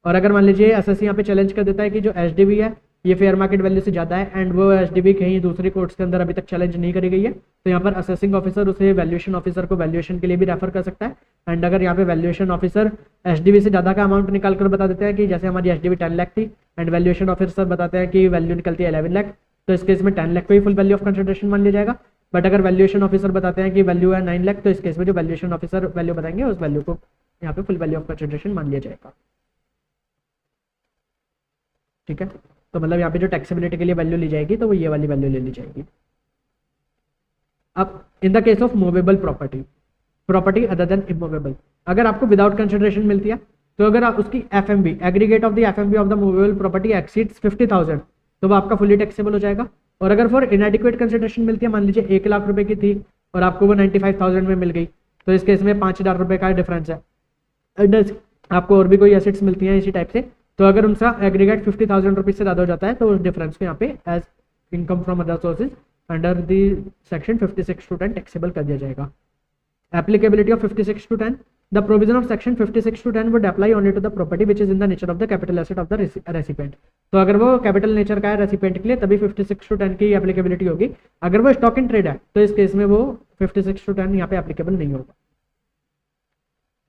और अगर मान लीजिए एसएससी यहाँ पे चैलेंज कर देता है कि जो एसडीवी है ये फेयर मार्केट वैल्यू से ज्यादा है एंड वो एसडीवी कहीं दूसरी कोर्ट्स के अंदर अभी तक चैलेंज नहीं करी गई है, तो यहाँ पर असेसिंग ऑफिसर उसे वैल्यूएशन ऑफिसर को वैल्यूएशन के लिए भी रेफर कर सकता है। एंड अगर यहाँ पे वैल्यूएशन ऑफिसर एसडीवी से ज्यादा का अमाउंट निकाल कर बता देते हैं कि जैसे हमारी एसडीवी 10 लाख थी एंड वैल्यूएशन ऑफिसर बताते हैं कि वैल्यू निकलती है 11 लाख, तो इस केस में 10 लाख को ही फुल वैल्यू ऑफ कंसिडरेशन मान लिया जाएगा। बट अगर वैल्यूएशन ऑफिसर बताते हैं कि वैल्यू है 9 लाख, तो इस केस में जो वैल्यूएशन ऑफिसर वैल्यू बताएंगे उस वैल्यू को यहाँ पे फुल वैल्यू ऑफ कंसिडरेशन मान लिया जाएगा, ठीक है। तो मतलब यहाँ पे जो टैक्सेबिलिटी के लिए वैल्यू ली जाएगी तो वो ये वाली वैल्यू ले ली जाएगी। अब इन the case of movable property other than immovable, अगर आपको विदाउट कंसिडरेशन मिलती है तो अगर आप उसकी FMV aggregate of the FMV of the movable property exceeds 50,000 तो वो आपका फुली टैक्सेबल हो जाएगा। और अगर फॉर इनएडिक्वेट कंसिडरेशन मिलती है, मान लीजिए 1 लाख रुपए की थी और आपको वो 95,000 में मिल गई, तो इस केस में 5,000 रुपए का डिफरेंस है। आपको और भी कोई एसेट्स मिलती हैं इसी टाइप से, तो अगर उनका एग्रीगेट 50,000 रुपीज से ज़्यादा हो जाता है तो उस डिफरेंस को यहाँ पे as income from other sources under the section 56 to 10 taxable कर दिया जाएगा। Applicability of 56 to 10, the provision of section 56 to 10 would apply only to the property which is in the nature of the capital asset of the recipient. तो अगर वो capital nature का है recipient के लिए तभी 56 to 10 की एप्लीकेबिलिटी होगी। अगर वो स्टॉक इन ट्रेड है तो इस केस में वो 56 to 10 यहाँ पे एप्लीकेबल नहीं होगा।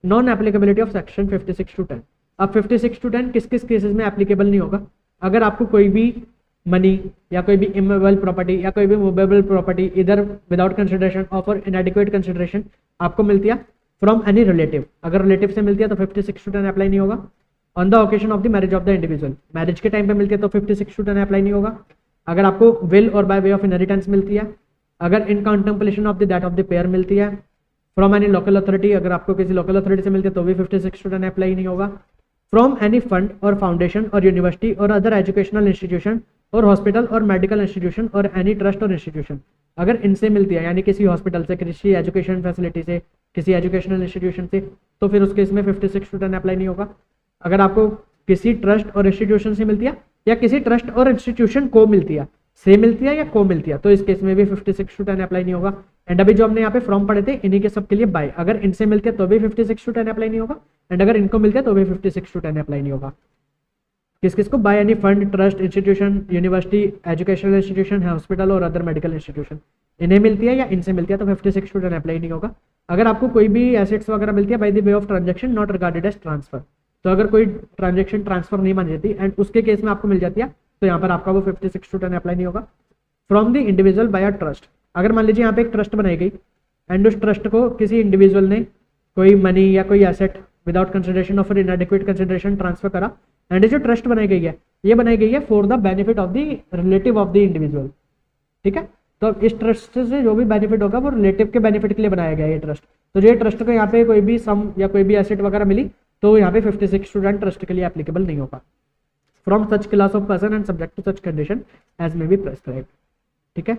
Non applicability of section 56 to 10, अब 56 to 10 किस किस केसेस में एप्लीकेबल नहीं होगा, अगर आपको कोई भी मनी या कोई भी इमूवेबल प्रॉपर्टी या कोई भी मूवेबल प्रॉपर्टी इधर विदाउट कंसिडरेशन और फॉर इनएडिक्वेट कंसिडरेशन आपको मिलती है फ्रॉम एनी रिलेटिव, अगर रिलेटिव से मिलती है तो 56 to 10 अप्लाई नहीं होगा। On the occasion of the marriage of the individual, marriage के टाइम पे मिलती है तो 56 to 10 अप्लाई नहीं होगा। अगर आपको विल और बाय वे ऑफ इनहेरिटेंस मिलती है, अगर in contemplation of the that of the payer मिलती है, फ्रॉम एनी लोकल अथॉरिटी, अगर आपको किसी लोकल अथॉरिटी से मिलती है तो भी 56 to 10 अप्लाई नहीं होगा। फ्रॉम एनी फंड और फाउंडेशन और यूनिवर्सिटी और अदर एजुकेशनल इंस्टीट्यूशन और हॉस्पिटल और मेडिकल इंस्टीट्यूशन और एनी ट्रस्ट और इंस्टीट्यूशन, अगर इनसे मिलती है यानी किसी हॉस्पिटल से, किसी एजुकेशन फैसिलिटी से, किसी एजुकेशनल इंस्टीट्यूशन से, तो फिर उसके इसमें 56(10) अप्लाई नहीं होगा। अगर आपको किसी ट्रस्ट और इंस्टीट्यूशन से मिलती है या किसी ट्रस्ट और इंस्टीट्यूशन को मिलती है, से मिलती है या को मिलती है, तो इस केस में भी 56(10) अप्लाई नहीं होगा। एंड अभी जो हमने यहाँ पे फॉर्म पढ़े थे इन्हीं के सबके लिए बाय, अगर इनसे मिलते हैं तो भी 56(10) अप्लाई नहीं होगा, एंड अगर इनको मिलते हैं तो भी 56(10) अप्लाई नहीं होगा। किस किस को? By any fund, trust, institution, university, educational institution, hospital और अदर मेडिकल इंस्टीट्यूशन, इन्हें मिलती है या इनसे मिलती है तो 56(10) अप्लाई नहीं होगा। अगर आपको कोई भी एसेट्स वगैरह मिलती है by the way of transaction not regarded as transfer, तो अगर कोई ट्रांजेक्शन ट्रांसफर नहीं मानी जाती एंड उसके केस में आपको मिल जाती है तो यहाँ पर आपका वो 56(10) अप्लाई नहीं होगा। From the individual bye a trust, अगर मान लीजिए यहाँ पे एक ट्रस्ट बनाई गई एंड उस ट्रस्ट को किसी इंडिविजुअल ने कोई मनी या कोई asset without consideration of इनएडिक्वेट consideration transfer करा, एंड जो ट्रस्ट बनाई गई है ये बनाई गई है for the benefit of the relative of the individual, ठीक है। तो इस ट्रस्ट से जो भी बेनिफिट होगा वो रिलेटिव के बेनिफिट के लिए बनाया गया है ये ट्रस्ट। तो ये ट्रस्ट को यहाँ पे कोई भी सम या कोई भी एसेट वगैरह मिली तो यहाँ पे 56(10) ट्रस्ट के लिए एप्लीकेबल नहीं होगा। From such class of person and subject to such condition as may be prescribe, ठीक है।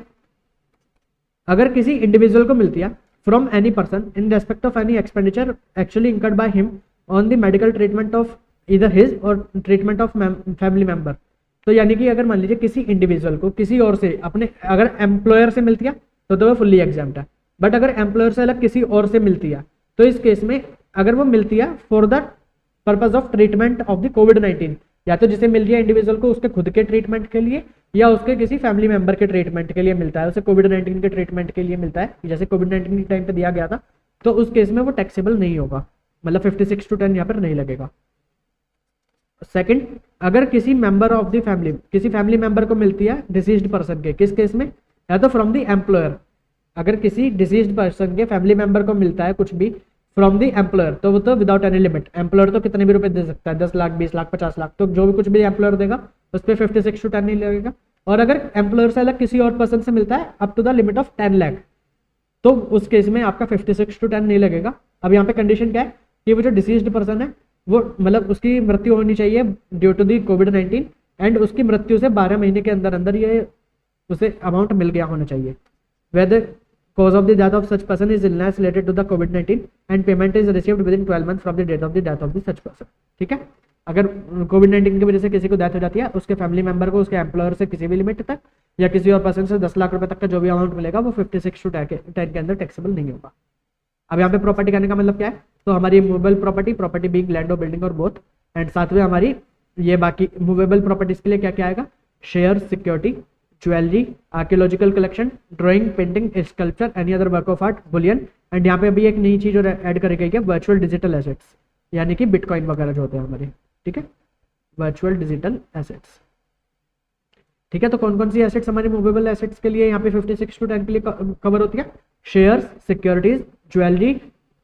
अगर किसी इंडिविजुअल को मिलती है from any person in respect of any expenditure actually incurred by him on the medical treatment of either his और treatment of family member, तो यानी कि अगर मान लीजिए किसी इंडिविजुअल को किसी और से अपने अगर एम्प्लॉयर से मिलती है तो वो फुल्ली एग्जाम्प्ट है, बट अगर एम्प्लॉयर से अलग किसी और से मिलती है तो इस केस में अगर वो मिलती है for the purpose of treatment of the कोविड-19, या तो जिसे मिल रही है इंडिविजुअल को उसके खुद के ट्रीटमेंट के लिए या उसके किसी फैमिली मेंबर के ट्रीटमेंट के लिए मिलता है, उसे कोविड-19 के ट्रीटमेंट के लिए मिलता है, जैसे कोविड-19 के टाइम पे दिया गया था, तो उस केस में वो टैक्सेबल नहीं होगा, मतलब 56(10) यहाँ पर नहीं लगेगा। सेकंड, अगर किसी मेंबर ऑफ द फैमिली, किसी फैमिली मेंबर को मिलती है डिसीज्ड पर्सन के, किस केस में? या तो फ्रॉम द एम्प्लॉयर, अगर किसी डिसीज्ड पर्सन के फैमिली मेंबर को मिलता है कुछ भी फ्रॉम द एम्प्लॉयर तो वो तो विदाउट एनी लिमिट, एम्प्लॉयर तो कितने भी रुपए दे सकता है, 10 लाख, 20 लाख, 50 लाख, तो जो भी कुछ भी एम्प्लॉयर देगा उस पर 56(10) नहीं लगेगा। और अगर एम्प्लॉयर से अलग किसी और पर्सन से मिलता है up to the limit of 10 lakh तो उस केस में आपका 56(10) नहीं लगेगा। अब यहाँ पे कंडीशन क्या है कि वो जो डिसीज्ड पर्सन है वो मतलब उसकी मृत्यु होनी चाहिए ड्यू टू दी कोविड-19 एंड उसकी मृत्यु से 12 महीने के अंदर अंदर ये उसे अमाउंट मिल गया होना चाहिए। Whether cause of the death of such person is illness related to the COVID-19 and payment is received within 12 months from the date of the death of the such person, ठीक है। अगर कोविड-19 की वजह से किसी को डेथ हो जाती है उसके फैमिली मेंबर को उसके एम्प्लॉयर से किसी भी लिमिट तक या किसी और पर्सन से 10 लाख रुपए तक का जो भी अमाउंट मिलेगा वो 56(10) के अंदर टैक्सेबल नहीं होगा। अब यहाँ पे प्रॉपर्टी करने का मतलब क्या है? तो हमारी मूवेबल प्रॉपर्टी बीइंग लैंड और बिल्डिंग और बोथ, एंड साथ में हमारी ये बाकी मूवेबल प्रॉपर्टीज के लिए क्या क्या आएगा? Share, security, jewellery, archaeological collection, drawing, painting, sculpture, any other work of art, Boolean, and यहाँ पे अभी एक नई चीज और ऐड करी गई है वर्चुअल डिजिटल एसेट्स, यानी कि बिटकॉइन वगैरह जो होते हैं हमारे, ठीक है, वर्चुअल डिजिटल एसेट्स, ठीक है। तो कौन कौन सी एसेट्स हमारे मूवेबल एसेट्स के लिए यहाँ पे 56(10) के लिए कवर होती है? Shares, securities, jewellery,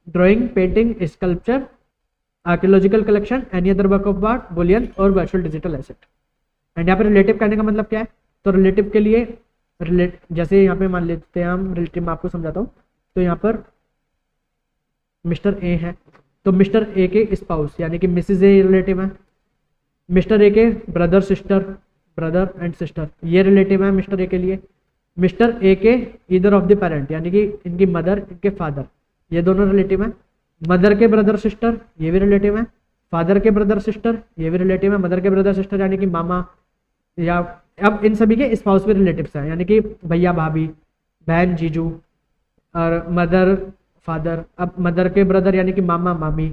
drawing, painting, sculpture, archaeological collection, any other work of art, Boolean और वर्चुअल डिजिटल एसेट। एंड यहाँ पे रिलेटिव करने का मतलब क्या है? तो रिलेटिव के लिए जैसे यहाँ पे मान लेते हैं हम रिलेटिव, मैं आपको समझाता हूँ। तो यहाँ पर मिस्टर ए है तो मिस्टर ए के स्पाउस यानी कि मिसेज ए रिलेटिव है, मिस्टर ए के brother sister, brother and sister ये रिलेटिव है मिस्टर ए के लिए, मिस्टर ए के ईदर ऑफ द पेरेंट यानी कि इनकी मदर, इनके फादर, ये दोनों रिलेटिव हैं, मदर के ब्रदर सिस्टर ये भी रिलेटिव है, फादर के ब्रदर सिस्टर ये भी रिलेटिव है, मदर के ब्रदर सिस्टर यानी कि मामा, या अब इन सभी के स्पाउस भी रिलेटिव्स हैं यानी कि भैया भाभी, बहन जीजू और मदर फादर। अब मदर के ब्रदर यानी कि मामा मामी,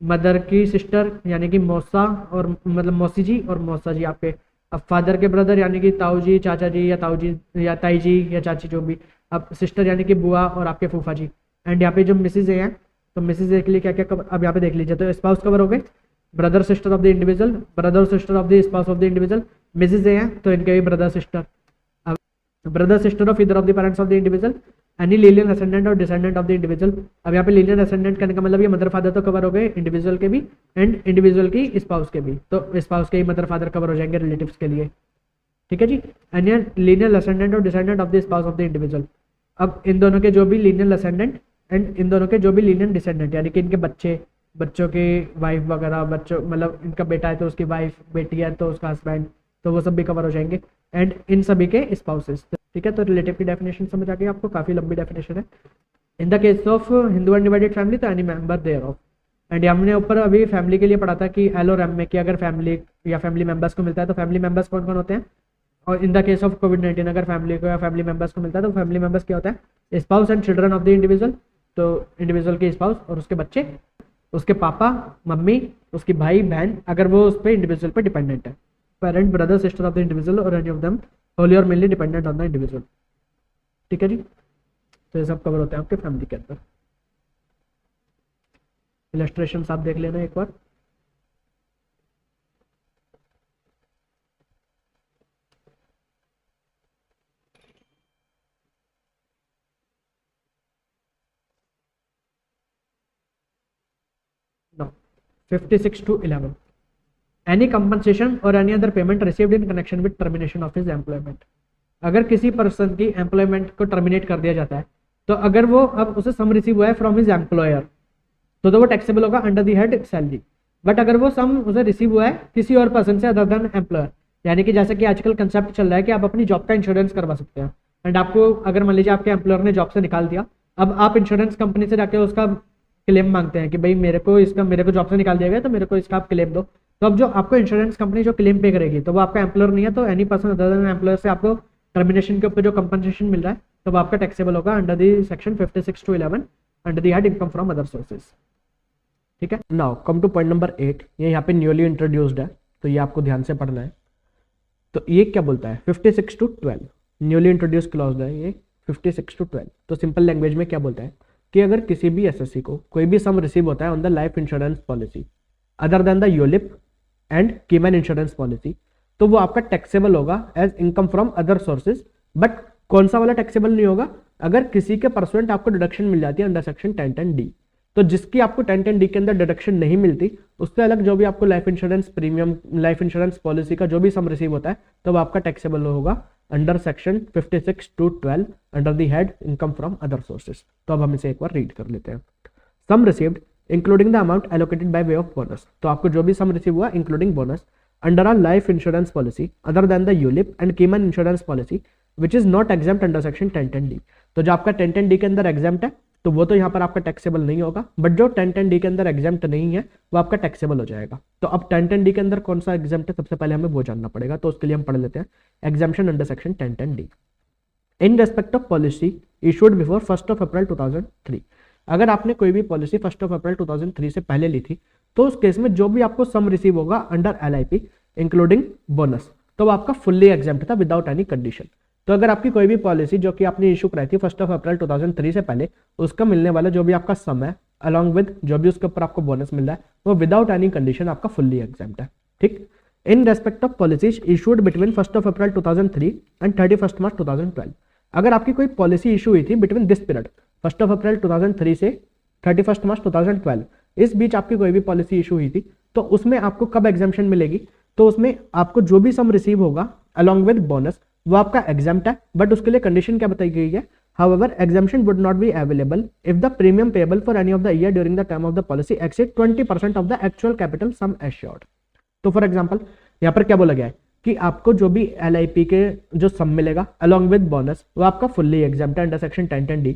मदर की सिस्टर यानी कि मौसा और मतलब मौसी जी और मौसा जी आपके। अब फादर के ब्रदर यानी कि ताऊ जी, चाचा जी या ताऊ जी या ताई जी या चाची जो भी। अब सिस्टर यानी कि बुआ और आपके फूफा जी। एंड यहाँ पे जो मिसेज हैं तो मिसेज के लिए क्या क्या कवर, अब यहाँ पे देख लीजिए। तो स्पाउस कवर हो गए, brother sister of the individual, brother sister of the spouse of the individual. Mrs हैं तो इनके भी ब्रदर सिस्टर, अब brother sister of either of the parents of the individual, any lineal ascendant और descendant of the individual. अब यहाँ पे linear ascendant करने का मतलब ये मदर फादर तो कवर हो गए इंडिविजुअल के भी एंड इंडिविजुअल की स्पाउस के भी, तो स्पाउस के ही मदर फादर कवर हो जाएंगे रिलेटिव्स के लिए, ठीक है जी। एंड लीनियर असेंडेंट और descendant of the spouse of the individual. अब इन दोनों के जो भी लीनियर असेंडेंट एंड इन दोनों के जो भी लीनियर डिसेंडेंट यानी कि इनके बच्चे, बच्चों के वाइफ वगैरह, बच्चों मतलब इनका बेटा है तो उसकी वाइफ, बेटी है तो उसका हस्बैंड, तो वो सब भी कवर हो जाएंगे। एंड इन सभी के स्पाउसेस। ठीक है, तो रिलेटिव की डेफिनेशन समझ आ गई आपको, काफी लंबी डेफिनेशन है। In the case of Hindu undivided family तो any member thereof. And हमने ऊपर अभी फैमिली के लिए पढ़ा था कि एल और एम में कि अगर फैमिली या फैमिली मेंबर्स को मिलता है तो फैमिली मेंबर्स कौन कौन होते हैं, और इन द केस ऑफ कोविड-19 अगर फैमिली को या फैमिली मेंबर्स को मिलता है तो फैमिली मेंबर्स क्या होता है, spouse and children of the individual. तो इंडिविजुअल के स्पाउस और उसके बच्चे, उसके पापा मम्मी, उसकी भाई बहन अगर वो उस पर इंडिविजुअल पर डिपेंडेंट है, parent brother sister of the individual और एनी ऑफ देम होली और mainly dependent on the individual. ठीक है जी, तो ये सब कवर होते हैं आपके फैमिली के अंदर। इलस्ट्रेशन आप देख लेना एक बार। Now, 56 to 11. Any compensation or any other payment received in connection with termination of his employment. अगर किसी पर्सन की एम्प्लॉयमेंट को टर्मिनेट कर दिया जाता है तो अगर वो अब उसे सम रिसीव हुआ है फ्रॉम हिज एम्प्लॉयर तो वो टैक्सेबल होगा under the head salary. But अगर वो सम उसे रिसीव हुआ है किसी और पर्सन से अदर देन एम्प्लॉयर, यानी कि जैसे कि आजकल कंसेप्ट चल रहा है कि आप अपनी जॉब का इंश्योरेंस करवा सकते हैं, एंड आपको अगर मान लीजिए आपके एम्प्लॉयर ने जॉब से निकाल दिया, अब आप इंश्योरेंस कंपनी से जाके उसका क्लेम मांगते हैं कि भाई मेरे को जॉब से निकाल दिया गया तो मेरे को इसका आप क्लेम दो। तो अब जो आपको इंश्योरेंस कंपनी जो क्लेम पे करेगी तो वो आपका एम्प्लॉयर नहीं है, तो any person other than employer से आपको टर्मिनेशन के ऊपर जो कंपनसेशन मिल रहा है तो वो आपका टैक्सेबल होगा under the section 56 to 11 under the head income from other sources. ठीक है, now come to point number 8। ये यहाँ पे न्यूली इंट्रोड्यूस्ड है तो ये आपको ध्यान से पढ़ना है। तो ये क्या बोलता है, 56 to 12 न्यूली इंट्रोड्यूस क्लॉज है ये 56 to 12। तो सिंपल लैंग्वेज में क्या बोलता है कि अगर किसी भी एसएससी को कोई भी सम रिसीव होता है on the life insurance policy other than the ULIP and keyman insurance policy तो वो आपका टैक्सेबल होगा as income from other sources. But कौन सा वाला टैक्सेबल नहीं होगा, अगर किसी के परसेंट आपको डिडक्शन मिल जाती है अंडर सेक्शन 1010D। तो जिसकी आपको 1010D के अंदर डिडक्शन नहीं मिलती उससे अलग जो भी आपको life insurance premium life insurance policy का जो भी सम रिसीव होता है तो वो आपका टैक्सेबल होगा under section 56 to 12 under the head income from other sources. तो अब हम इसे एक बार रीड कर लेते हैं। Sum received including the amount allocated by way of bonus. तो आपको जो भी सम रिसीव हुआ इंक्लूडिंग bonus under a life insurance policy other than the ULIP and keyman insurance policy which is not exempt under section 1010D। तो जो आपका 1010D के अंदर एग्जाम्प्ट है तो वो तो यहाँ पर आपका टैक्सेबल नहीं होगा, बट जो 1010D के अंदर एग्जाम्प्ट नहीं है वो आपका टैक्सेबल हो जाएगा। तो अब 1010D के अंदर कौन सा एग्जाम्प्ट है सबसे पहले हमें वो जानना पड़ेगा, तो उसके लिए हम पढ़ लेते हैं exemption under section 1010D in respect of policy issued before 1 अप्रैल 2003। अगर आपने कोई भी पॉलिसी 1 अप्रैल 2003 से पहले ली थी तो उस केस में जो भी आपको सम रिसीव होगा अंडर LIP इंक्लूडिंग बोनस तो वो आपका फुल्ली एग्जाम्प्ट था विदाउट एनी कंडीशन। तो अगर आपकी कोई भी पॉलिसी जो कि आपने इशू कराई थी 1 अप्रैल 2003 से पहले उसका मिलने वाला जो भी आपका सम है अलॉन्ग विद जो भी उसके ऊपर आपको बोनस मिल रहा है वो विदाउट एनी कंडीशन आपका फुल्ली एग्जाम्प्ट है। ठीक, इन respect of policies issued between 1 April 2003 and 31 मार्च 2012। अगर आपकी कोई पॉलिसी इशू हुई थी बिटवीन दिस पीरियड 1 अप्रैल 2003 से 31 मार्च 2012, इस बीच आपकी कोई भी पॉलिसी इशू हुई थी तो उसमें आपको कब एग्जाम्पशन मिलेगी, तो उसमें आपको जो भी सम रिसीव होगा अलॉन्ग विद बोनस वो आपका एग्जाम्प्ट है। बट उसके लिए कंडीशन क्या बताई गई है, however exemption would not be available if the premium payable for any of the year during the term of the policy exceed 20% of the actual capital sum assured। तो for example यहाँ पर क्या बोला गया है कि आपको जो भी LIP के जो सम मिलेगा अलॉन्ग विद बोनस वो आपका फुल्ली एग्जाम्प्ट है अंडर सेक्शन 1010D,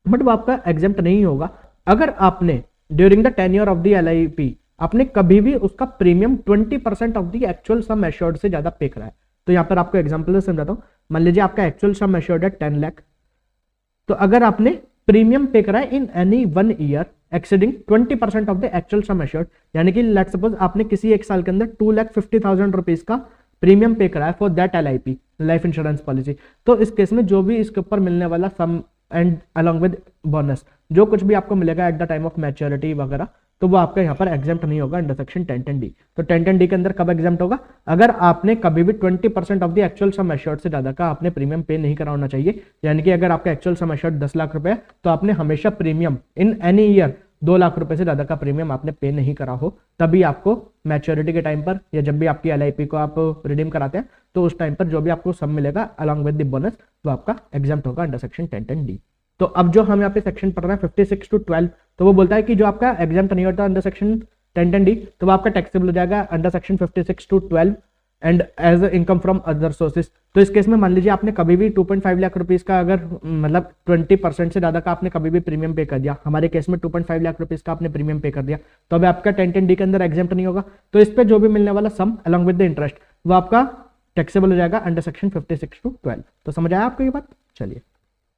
बट वो आपका एग्जाम्प्ट नहीं होगा अगर आपने during the tenure of the LIP आपने कभी भी उसका premium 20% of the actual sum assured से ज्यादा पे करा है। तो यहाँ पर आपको एग्जांपल से समझाता हूँ, मान लीजिए आपका एक्चुअल सम एश्योर्ड है 10 लाख, तो अगर आपने प्रीमियम पे करा है in any 1 year exceeding 20% of the actual sum assured, यानी कि लेट्स सपोज आपने किसी एक साल के अंदर 2,50,000 रुपीज का प्रीमियम पे करा है for that LIP life insurance policy, तो इस केस में जो भी इसके ऊपर मिलने वाला सम एंड अलॉन्ग विद बोनस जो कुछ भी आपको मिलेगा at the time of maturity वगैरह तो वो आपका यहाँ पर एग्जाम्प्ट नहीं होगा अंडर सेक्शन 1010D। तो 1010D के अंदर कब एग्जाम्प्ट होगा, अगर आपने कभी भी 20% of the actual sum assured से ज्यादा का आपने प्रीमियम पे नहीं करा होना चाहिए, यानी कि अगर आपका एक्चुअल सम एश्योर्ड 10 लाख रुपए है तो आपने हमेशा premium in any year 2 lakh रुपए से ज्यादा का प्रीमियम आपने पे नहीं करा हो, तभी आपको मैच्योरिटी के टाइम पर या जब भी आपकी LIP को आप रिडीम कराते हैं तो उस टाइम पर जो भी आपको सम मिलेगा अलॉन्ग विद द बोनस वो आपका एग्जाम्प्ट होगा अंडर सेक्शन 1010D। तो अब जो हम यहाँ पे सेक्शन पढ़ रहे हैं 56 to 12, तो वो बोलता है कि जो आपका एग्जाम्प्ट नहीं होता अंडर सेक्शन 1010D तो वो आपका टैक्सेबल हो जाएगा under section 56 to 12 and as income from other sources. तो इस केस में मान लीजिए आपने कभी भी 2.5 लाख रुपीज का अगर मतलब 20% से ज्यादा का आपने कभी भी प्रीमियम पे कर दिया, हमारे केस में 2.5 लाख रुपीज का आपने प्रीमियम पे कर दिया, तो अभी आपका 10(10)D के अंदर एग्जेम्प्ट नहीं होगा। तो इस पे जो भी मिलने वाला सम अलॉन्ग विद द इंटरेस्ट वो आपका टैक्सेबल हो जाएगा अंडर सेक्शन 56 to 12। तो समझ आया आपको ये बात? चलिए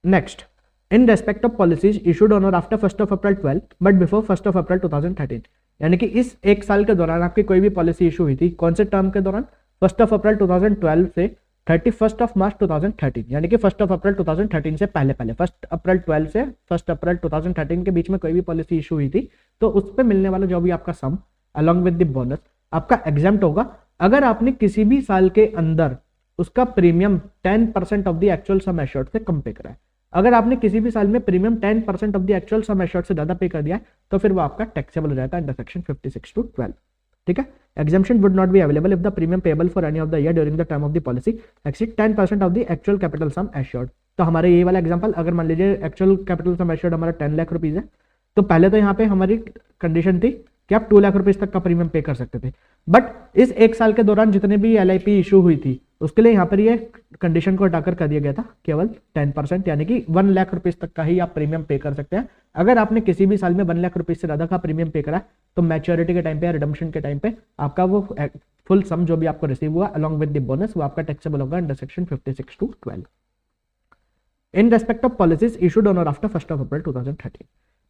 next, in respect of policies issued on और आफ्टर 1 अप्रैल 12 बट बिफोर 1 अप्रैल 2013, यानी कि इस एक साल के दौरान आपकी कोई भी पॉलिसी इशू हुई थी, कौन से टर्म के दौरान? 1 अप्रैल 2012 से 31 मार्च 2013, यानी कि 1 अप्रैल 2013 से पहले 1 अप्रैल 12 से 1 अप्रैल 2013 के बीच में कोई भी पॉलिसी इशू हुई थी, तो उस पर मिलने वाला जो भी आपका सम अलॉन्ग विद द बोनस आपका एग्जाम्प्ट होगा अगर आपने किसी भी साल के अंदर उसका premium 10% of the actual sum assured से कम पे करा है। अगर आपने किसी भी साल में premium 10% of the actual sum assured से ज्यादा पे कर दिया है तो फिर वो आपका टैक्सेबल हो जाएगा अंडर सेक्शन 56 to 12। ठीक है, exemption would not be available if the premium payable for any of the year during the term of the policy exceed 10% of the actual capital sum assured। तो हमारे ये वाला example, अगर मान लीजिए actual capital sum assured हमारा 10 lakh rupees है, तो पहले तो यहाँ पे हमारी कंडीशन थी कि आप 2 लाख रुपीज तक का प्रीमियम पे कर सकते थे, बट इस एक साल के दौरान जितने भी LIP इशू हुई थी उसके लिए यहाँ पर ये कंडीशन को हटाकर कर दिया गया था केवल 10%, यानी कि 1 लाख रुपीज तक का ही आप प्रीमियम पे कर सकते हैं। अगर आपने किसी भी साल में 1 लाख रुपीज से ज्यादा का प्रीमियम पे करा तो मैच्योरिटी के टाइम पे या रिडम्पशन के टाइम पे आपका वो फुल सम जो भी आपको रिसीव हुआ अलॉन्ग विद द बोनस वो आपका टैक्सेबल होगा under section 56 to 12। In respect of policies issued on और आफ्टर 1 अप्रैल 2013,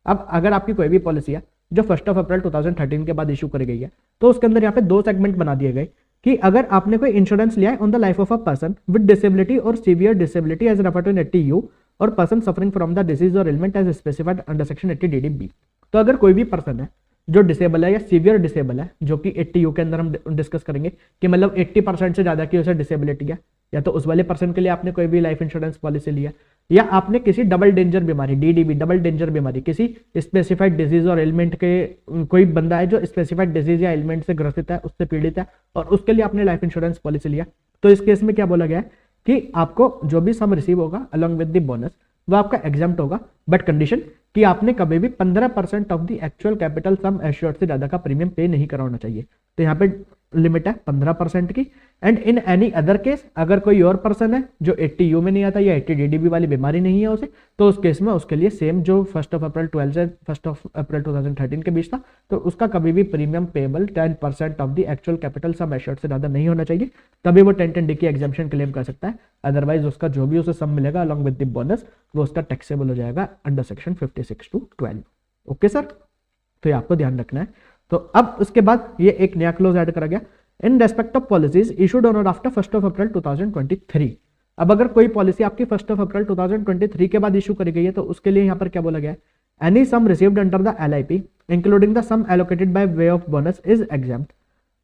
अब अगर आपकी कोई भी पॉलिसी है जो 1 अप्रैल 2013 के बाद इशू करी गई है तो उसके अंदर यहाँ पे 2 सेगमेंट बना दिए गए कि अगर आपने कोई इंश्योरेंस लिया है on the life of a person with disability और severe disability as referred to in 80U और person suffering from the disease और element as specified under section 80DDB। तो अगर कोई भी पर्सन है जो डिसेबल है या सीवियर डिसेबल है, जो कि 80U के अंदर हम डिस्कस करेंगे कि मतलब 80% से ज्यादा की उसे डिसेबिलिटी है, या तो उस वाले पर्सन के लिए आपने कोई भी लाइफ इंश्योरेंस पॉलिसी लिया, या आपने किसी डबल डेंजर बीमारी DDB डबल डेंजर बीमारी किसी स्पेसिफाइड डिजीज और एलिमेंट के कोई बंदा है जो स्पेसिफाइड डिजीज या एलिमेंट से ग्रसित है, उससे पीड़ित है और उसके लिए आपने लाइफ इंश्योरेंस पॉलिसी लिया, तो इस केस में क्या बोला गया है कि आपको जो भी सम रिसीव होगा अलॉन्ग विद द बोनस वो आपका एग्जाम्प्ट होगा, बट कंडीशन कि आपने कभी भी 15% of the actual capital sum assured से ज्यादा का प्रीमियम पे नहीं कराना चाहिए। तो यहाँ पे लिमिट है 15% की। And in any other case, अगर कोई और पर्सन है जो 80U में नहीं आता या 80DDB वाली बीमारी नहीं है उसे, तो उस केस में उसके लिए सेम जो 1 अप्रैल 12 से 1 अप्रैल 2013 के बीच था, तो उसका कभी भी premium payable 10% of the actual capital sum assured से ज्यादा नहीं होना चाहिए, तभी वो 10(10)D की एग्जाम्पशन क्लेम कर सकता है। अदरवाइज उसका जो भी उसे सम मिलेगा अलॉन्ग विद द बोनस वो उसका टैक्सेबल हो जाएगा under section 56 to 12। Okay sir, तो ये आपको ध्यान रखना है। तो अब उसके बाद ये एक नया क्लोज ऐड करा गया, इन respect of policies issued on और आफ्टर 1 अप्रैल 2023। अब अगर कोई पॉलिसी आपकी 1 अप्रैल 2023 के बाद इशू करी गई है तो उसके लिए यहाँ पर क्या बोला गया है, any sum received under the LIP including the sum allocated by way of bonus is exempt.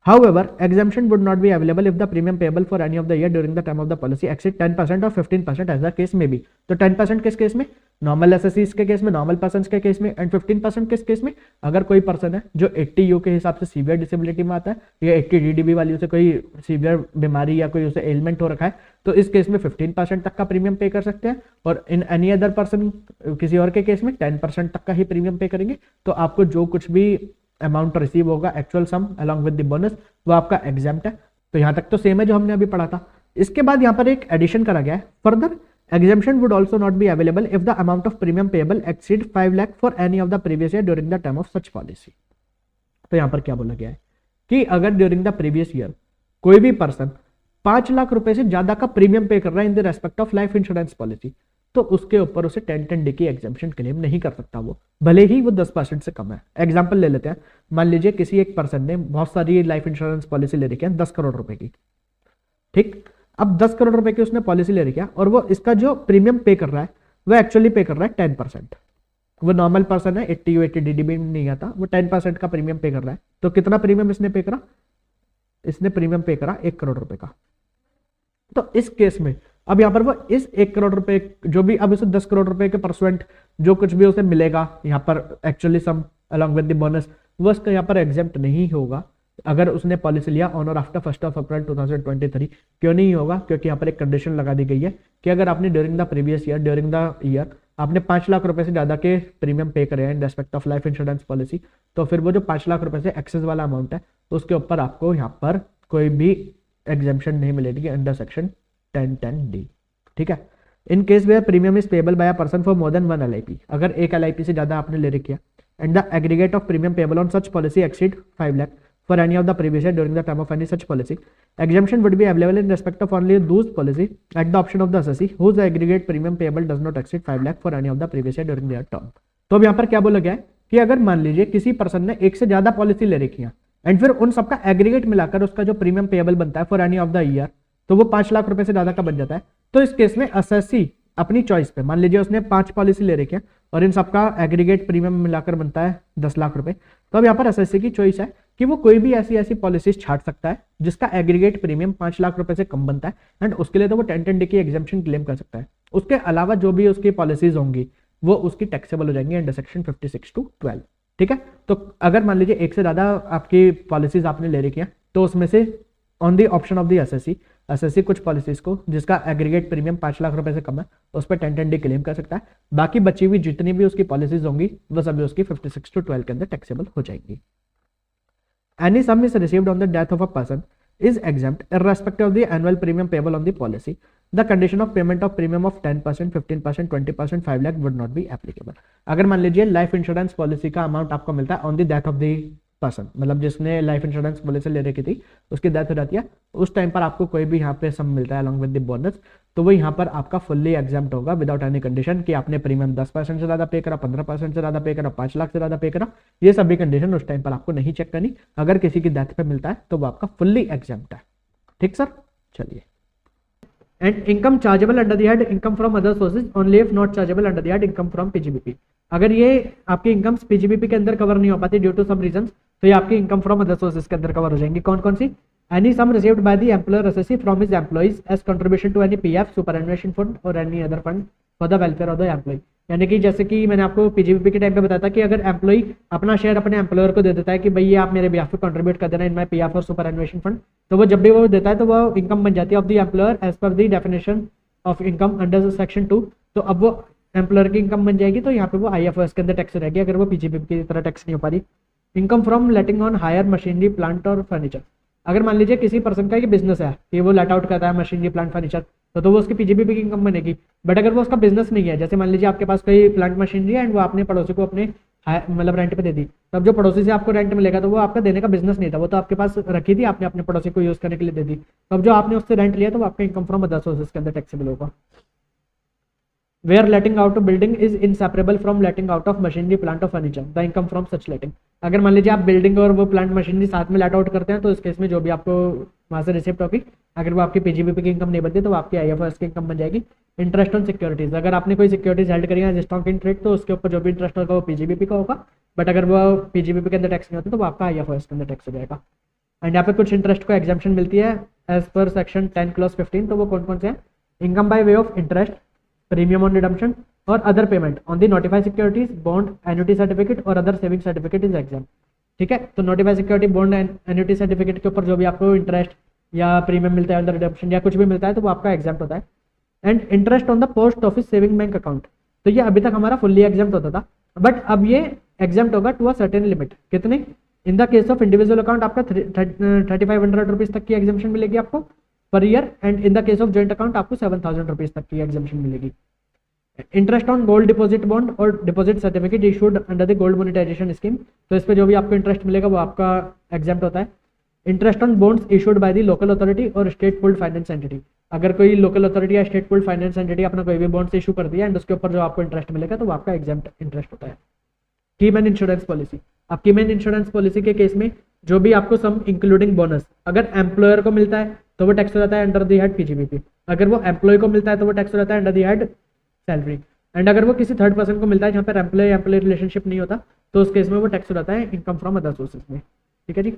However, exemption would not be available if the premium payable for any of the year during the term of the policy exceed 10% or 15% as the case may be। तो 10% किस case में? Normal SSCs के case में, normal person के case में, and 15% किस case में? अगर कोई पर्सन है जो 80U के हिसाब से सीवियर डिसेबिलिटी में आता है या 80DDB वाली उसे कोई सीवियर बीमारी या कोई उसे एलिमेंट हो रखा है, तो इस केस में 15% तक का प्रीमियम पे कर सकते हैं, और इन एनी अदर पर्सन किसी और के केस में 10% तक का ही प्रीमियम पे करेंगे। तो आपको जो कुछ भी अमाउंट रिसीव होगा actual sum along with the bonus वो आपका एग्जाम्प्ट है। तो यहां तक तो सेम है जो हमने अभी पढ़ा था। इसके बाद यहां पर एक एडिशन करा गया है, further exemption would also not be available if the amount of premium payable exceed 5 lakh for any of the previous year during the term of such policy. तो यहां पर क्या बोला गया है कि अगर ड्यूरिंग द प्रीवियस ईयर कोई भी पर्सन 5 लाख रुपए से ज्यादा का प्रीमियम पे कर रहा है in the respect of life insurance policy, तो उसके ऊपर उसे 10(10)D की एग्जाम्पशन क्लेम नहीं कर सकता वो, भले ही वो 10% से कम है। एग्जाम्पल ले लेते हैं, मान लीजिए किसी एक पर्सन ने बहुत सारी लाइफ इंश्योरेंस पॉलिसी ले रखी है 10 करोड़ रुपए की, ठीक। अब 10 करोड़ रुपए की उसने पॉलिसी ले रखी है और वो इसका जो प्रीमियम पे कर रहा है वो एक्चुअली पे कर रहा है 10%। वो नॉर्मल पर्सन है, 80U 80DDB नहीं आता, वो 10% का प्रीमियम पे कर रहा है। तो कितना प्रीमियम इसने पे करा? इसने प्रीमियम पे करा 1 करोड़ रुपए का। तो इस केस में अब यहां पर वो इस 1 करोड़ रुपए जो भी अब इसे 10 करोड़ रुपए के परसेंट जो कुछ भी उसे मिलेगा यहाँ पर actually sum along with the bonus, वो इसका यहाँ पर एग्जेम्प्ट नहीं होगा अगर उसने पॉलिसी लिया ऑन और आफ्टर 1 अप्रैल 2023। क्यों नहीं होगा? क्योंकि यहाँ पर एक कंडीशन लगा दी गई है कि अगर आपने during the previous year during the year आपने 5 लाख रुपए से ज्यादा के प्रीमियम पे करे हैं इन respect of life insurance policy, तो फिर वो जो 5 लाख रुपए से एक्सेस वाला अमाउंट है उसके ऊपर आपको यहाँ पर कोई भी एग्जाम्पशन नहीं मिलेगी अंडर सेक्शन 1010D। ठीक है। In case where premium is payable by a person for more than 1 LIP, अगर एक LIP से ज्यादा आपने ले रखी है, and the aggregate of premium payable on such policy exceed 5 lakh for any of the previous year during the term of any such policy, exemption would be available in respect of only those policy at the option of the assessee whose aggregate premium payable does not exceed 5 lakh for any of the previous year during their term। तो अब यहाँ पर क्या बोला गया है कि अगर मान लीजिए किसी पर्सन ने एक से ज्यादा पॉलिसी ले रखी है एंड फिर उन सबका एग्रीगेट मिलाकर उसका जो प्रीमियम पेबल बनता है for any of the year, तो वो 5 लाख रुपए से ज्यादा का बन जाता है। तो इस केस में असेसी अपनी चॉइस पे, मान लीजिए उसने 5 पॉलिसी ले रखी है और इन सबका एग्रीगेट प्रीमियम मिलाकर बनता है 10 लाख रुपए, तो अब यहाँ पर असेसी की चॉइस है कि वो कोई भी ऐसी पॉलिसीज छाट सकता है जिसका एग्रीगेट प्रीमियम 5 लाख रुपए से कम बनता है, एंड उसके लिए तो वो 1010D की एग्जाम्पशन क्लेम कर सकता है। उसके अलावा जो भी उसकी पॉलिसीज होंगी वो उसकी टैक्सेबल हो जाएंगी अंडर सेक्शन 56 to 12। ठीक है। तो अगर मान लीजिए एक से ज्यादा आपकी पॉलिसीज आपने ले रखी हैं, तो उसमें से on the option of the assessee कुछ पॉलिसीज को जिसका एग्रीगेट प्रीमियम 5 लाख रुपए से कम है उस पर 1010D क्लेम कर सकता है। बाकी बची हुई जितनी भी उसकी पॉलिसीज होंगी वो सभी उसकी 56 to 12 के अंदर टैक्सेबल हो जाएंगी। Any sum is received on the death of a person is exempt irrespective of the annual premium payable on the policy. The condition of payment of premium of 10%, 15%, 20%, 5 lakh would not be applicable। अगर मान लीजिए life insurance policy का amount आपको मिलता है on the death of the person, मतलब जिसने life insurance policy ले रखी थी उसकी डेथ हो जाती है, उस टाइम पर आपको कोई भी यहाँ पे सम मिलता है अलॉन्ग विद द बोनस, तो वो यहाँ पर आपका फुल्ली एग्जाम्प्ट होगा विदाउट एनी कंडीशन कि आपने प्रीमियम 10% से ज्यादा पे करा, 15% से ज्यादा पे करा, 5 लाख से ज्यादा पे करा, ये सभी कंडीशन उस टाइम पर आपको नहीं चेक करनी। अगर किसी की डेथ पे मिलता है तो वो आपका फुल्ली एग्जाम्प्ट है। ठीक सर, चलिए। And income chargeable under the head income from other sources only if not chargeable under the head income from PGBP। अगर ये आपकी इनकम्स PGBP के अंदर कवर नहीं हो पाती ड्यू टू सम रीजंस, तो ये आपकी इनकम फ्रॉम अदर सोर्सेज के अंदर कवर हो जाएंगी। कौन कौन सी? Any sum received by the employer assessee from his employees as contribution to any PF superannuation fund और any other fund for the welfare of the employee. यानी कि जैसे कि मैंने आपको PGBP के टाइम पे बताया था कि अगर एम्प्लॉय अपना शेयर अपने एम्प्लॉयर को दे देता है कि भाई ये आप मेरे बिहाफ पे कंट्रीब्यूट कर देना इन माय PF और सुपरएनुएशन फंड, तो वो जब भी वो देता है तो वो इनकम बन जाती है of the employer as per the definition of income under section 2। तो अब वो एम्प्लॉयर की इनकम बन जाएगी, तो यहाँ पे वो IFRS के अंदर टैक्स रहेगी अगर वो PGBP की तरह टैक्स नहीं हो पा रही। Income from letting on hire machinery plant और फर्नीचर। अगर मान लीजिए किसी पर्सन का ये बिजनेस है कि वो लेट आउट करता है मशीनरी प्लांट फर्नीचर, तो वो उसकी PGBP की इनकम बनेगी। बट अगर वो उसका बिजनेस नहीं है, जैसे मान लीजिए आपके पास कोई प्लांट मशीनरी है एंड वो आपने पड़ोसी को अपने मतलब रेंट पे दे दी, तब जो पड़ोसी से आपको रेंट मिलेगा तो वो आपका देने का बिजनेस नहीं था, वो तो आपके पास रखी थी, आपने अपने पड़ोसी को यूज करने के लिए दे दी, तब जो आपने उससे रेंट लिया तो वो आपका इनकम फ्रॉम अदर सोर्सेज के अंदर टैक्सेबल होगा। Where letting out of building is inseparable from letting out of machinery, plant or furniture, the income from such letting। अगर मान लीजिए आप बिल्डिंग और वो प्लांट मशीनरी साथ में लेट आउट करते हैं, तो इस केस में जो भी आपको वहां से रिसिप्ट होगी, अगर वो आपकी PGBP की इनकम नहीं बनती तो वो आपकी IFRS की इनकम बन जाएगी। इंटरेस्ट ऑन सिक्योरिटीज, अगर आपने कोई सिक्योरिटीज हेल्ड करी है स्टॉक इन ट्रेड, तो उसके ऊपर जो भी इंटरेस्ट होगा वो PGBP का होगा, बट अगर वो PGBP के अंदर टैक्स नहीं होती तो वो आपका IFRS के अंदर टैक्स हो जाएगा। एंड यहाँ पे कुछ इंटरेस्ट को एग्जाम्पशन मिलती है एज पर सेक्शन 10 क्लॉज 15, तो वो कौन कौन से हैं? Income by way of interest, premium on redemption और other payment on the notified securities, bond, annuity certificate और other saving certificate is exempt. ठीक है। तो notified security, bond, annuity certificate के ऊपर जो भी आपको इंटरेस्ट या प्रीमियम मिलता है, अंडर रिडम्पशन या कुछ भी मिलता है, तो वो आपका एग्जाम्प्ट होता है। And interest on the post office saving bank account, तो ये अभी तक हमारा फुल्ली एग्जाम्प्ट होता था, बट अब ये एग्जाम्प्ट होगा टू अ सर्टेन लिमिट। कितने? In the case of individual account आपका 3500 रुपीज तक की एग्जाम्पशन मिलेगी आपको per year, and in the case of joint account आपको 7000 रुपीज तक की एग्जाम्पशन मिलेगी। Interest on gold deposit bond और deposit certificate issued under the gold monetisation scheme, तो इस पे जो भी आपको इंटरेस्ट मिलेगा वो आपका एग्जाम्प्ट होता है। Interest on bonds issued by the local authority और स्टेट पूल्ड फाइनेंस एंटिटी, अगर कोई लोकल अथॉरिटी या स्टेट पूल्ड फाइनेंस एंटिटी अपना कोई भी बॉन्ड्स इशू कर दिया एंड उसके ऊपर जो आपको इंटरेस्ट मिलेगा तो वो आपका एग्जाम्प्ट इंटरेस्ट होता है। कीमैन इंश्योरेंस पॉलिसी, अब कीमैन इंश्योरेंस पॉलिसी के केस में जो भी आपको सम इंक्लूडिंग बोनस अगर एम्प्लॉयर को मिलता है तो वो टैक्स हो जाता है अंडर द हेड PGBP, अगर वो एम्प्लॉय को मिलता है तो वो टैक्स हो जाता है under the head salary, and अगर वो किसी थर्ड पर्सन को मिलता है जहाँ पर एम्प्लॉय रिलेशनशिप नहीं होता तो उस केस में वो टैक्स हो जाता है इनकम फ्रॉम अदर सोर्सेज में। ठीक है जी।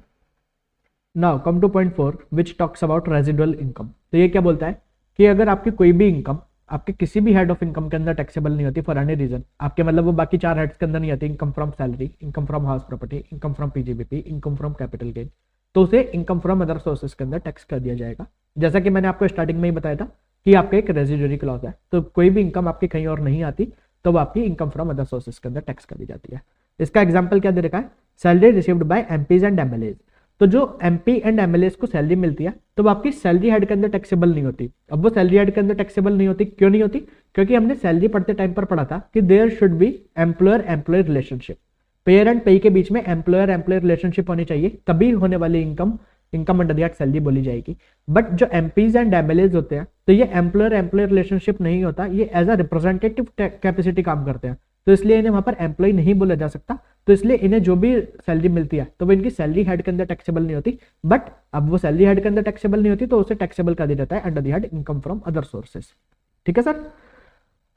Now come to point 4 which talks about residual income. तो ये क्या बोलता है कि अगर आपकी कोई भी इनकम आपके किसी भी हेड ऑफ इनकम के अंदर टैक्सेबल नहीं होती फॉर एनी रीजन, आपके मतलब वो बाकी 4 हेड्स के अंदर नहीं आती, income from salary, income from house property, income from PGBP, income from capital gain, तो उसे इनकम फ्रॉम अदर सोर्सेज के अंदर टैक्स कर दिया जाएगा। जैसा कि मैंने आपको स्टार्टिंग में ही बताया था कि आपका एक रेजिडरी क्लॉज है, तो कोई भी इनकम आपकी कहीं और नहीं आती तो वो आपकी इनकम फ्रॉम अदर सोर्सेज के अंदर टैक्स कर दी जाती है। इसका एग्जाम्पल क्या दे रखा है? Salary received by MPs and MLAs, तो जो एमपी एंड एमएलए को सैलरी मिलती है तो वो आपकी सैलरी हेड के अंदर टैक्सेबल नहीं होती। अब वो सैलरी हेड के अंदर टैक्सेबल नहीं होती, क्यों नहीं होती? क्योंकि हमने सैलरी पढ़ते टाइम पर पढ़ा था कि there should be employer employee relationship, payer and payee के बीच में एम्प्लॉयर एम्प्लॉय रिलेशनशिप होनी चाहिए, तभी होने वाली income under the act salary बोली जाएगी। बट जो एमपीज एंड एमएलएज होते हैं तो ये एम्प्लॉयर एम्प्लॉय रिलेशनशिप नहीं होता, ये एज अ रिप्रेजेंटेटिव कैपेसिटी काम करते हैं, तो इसलिए इन्हें वहां पर एम्प्लॉय नहीं बोला जा सकता। तो इसलिए इन्हें जो भी सैलरी मिलती है तो वो इनकी सैलरी हेड के अंदर टैक्सेबल नहीं होती। बट अब वो सैलरी हेड के अंदर टैक्सेबल नहीं होती तो उसे टैक्सेबल कर दिया जाता है under the head income from other sources. ठीक है sir.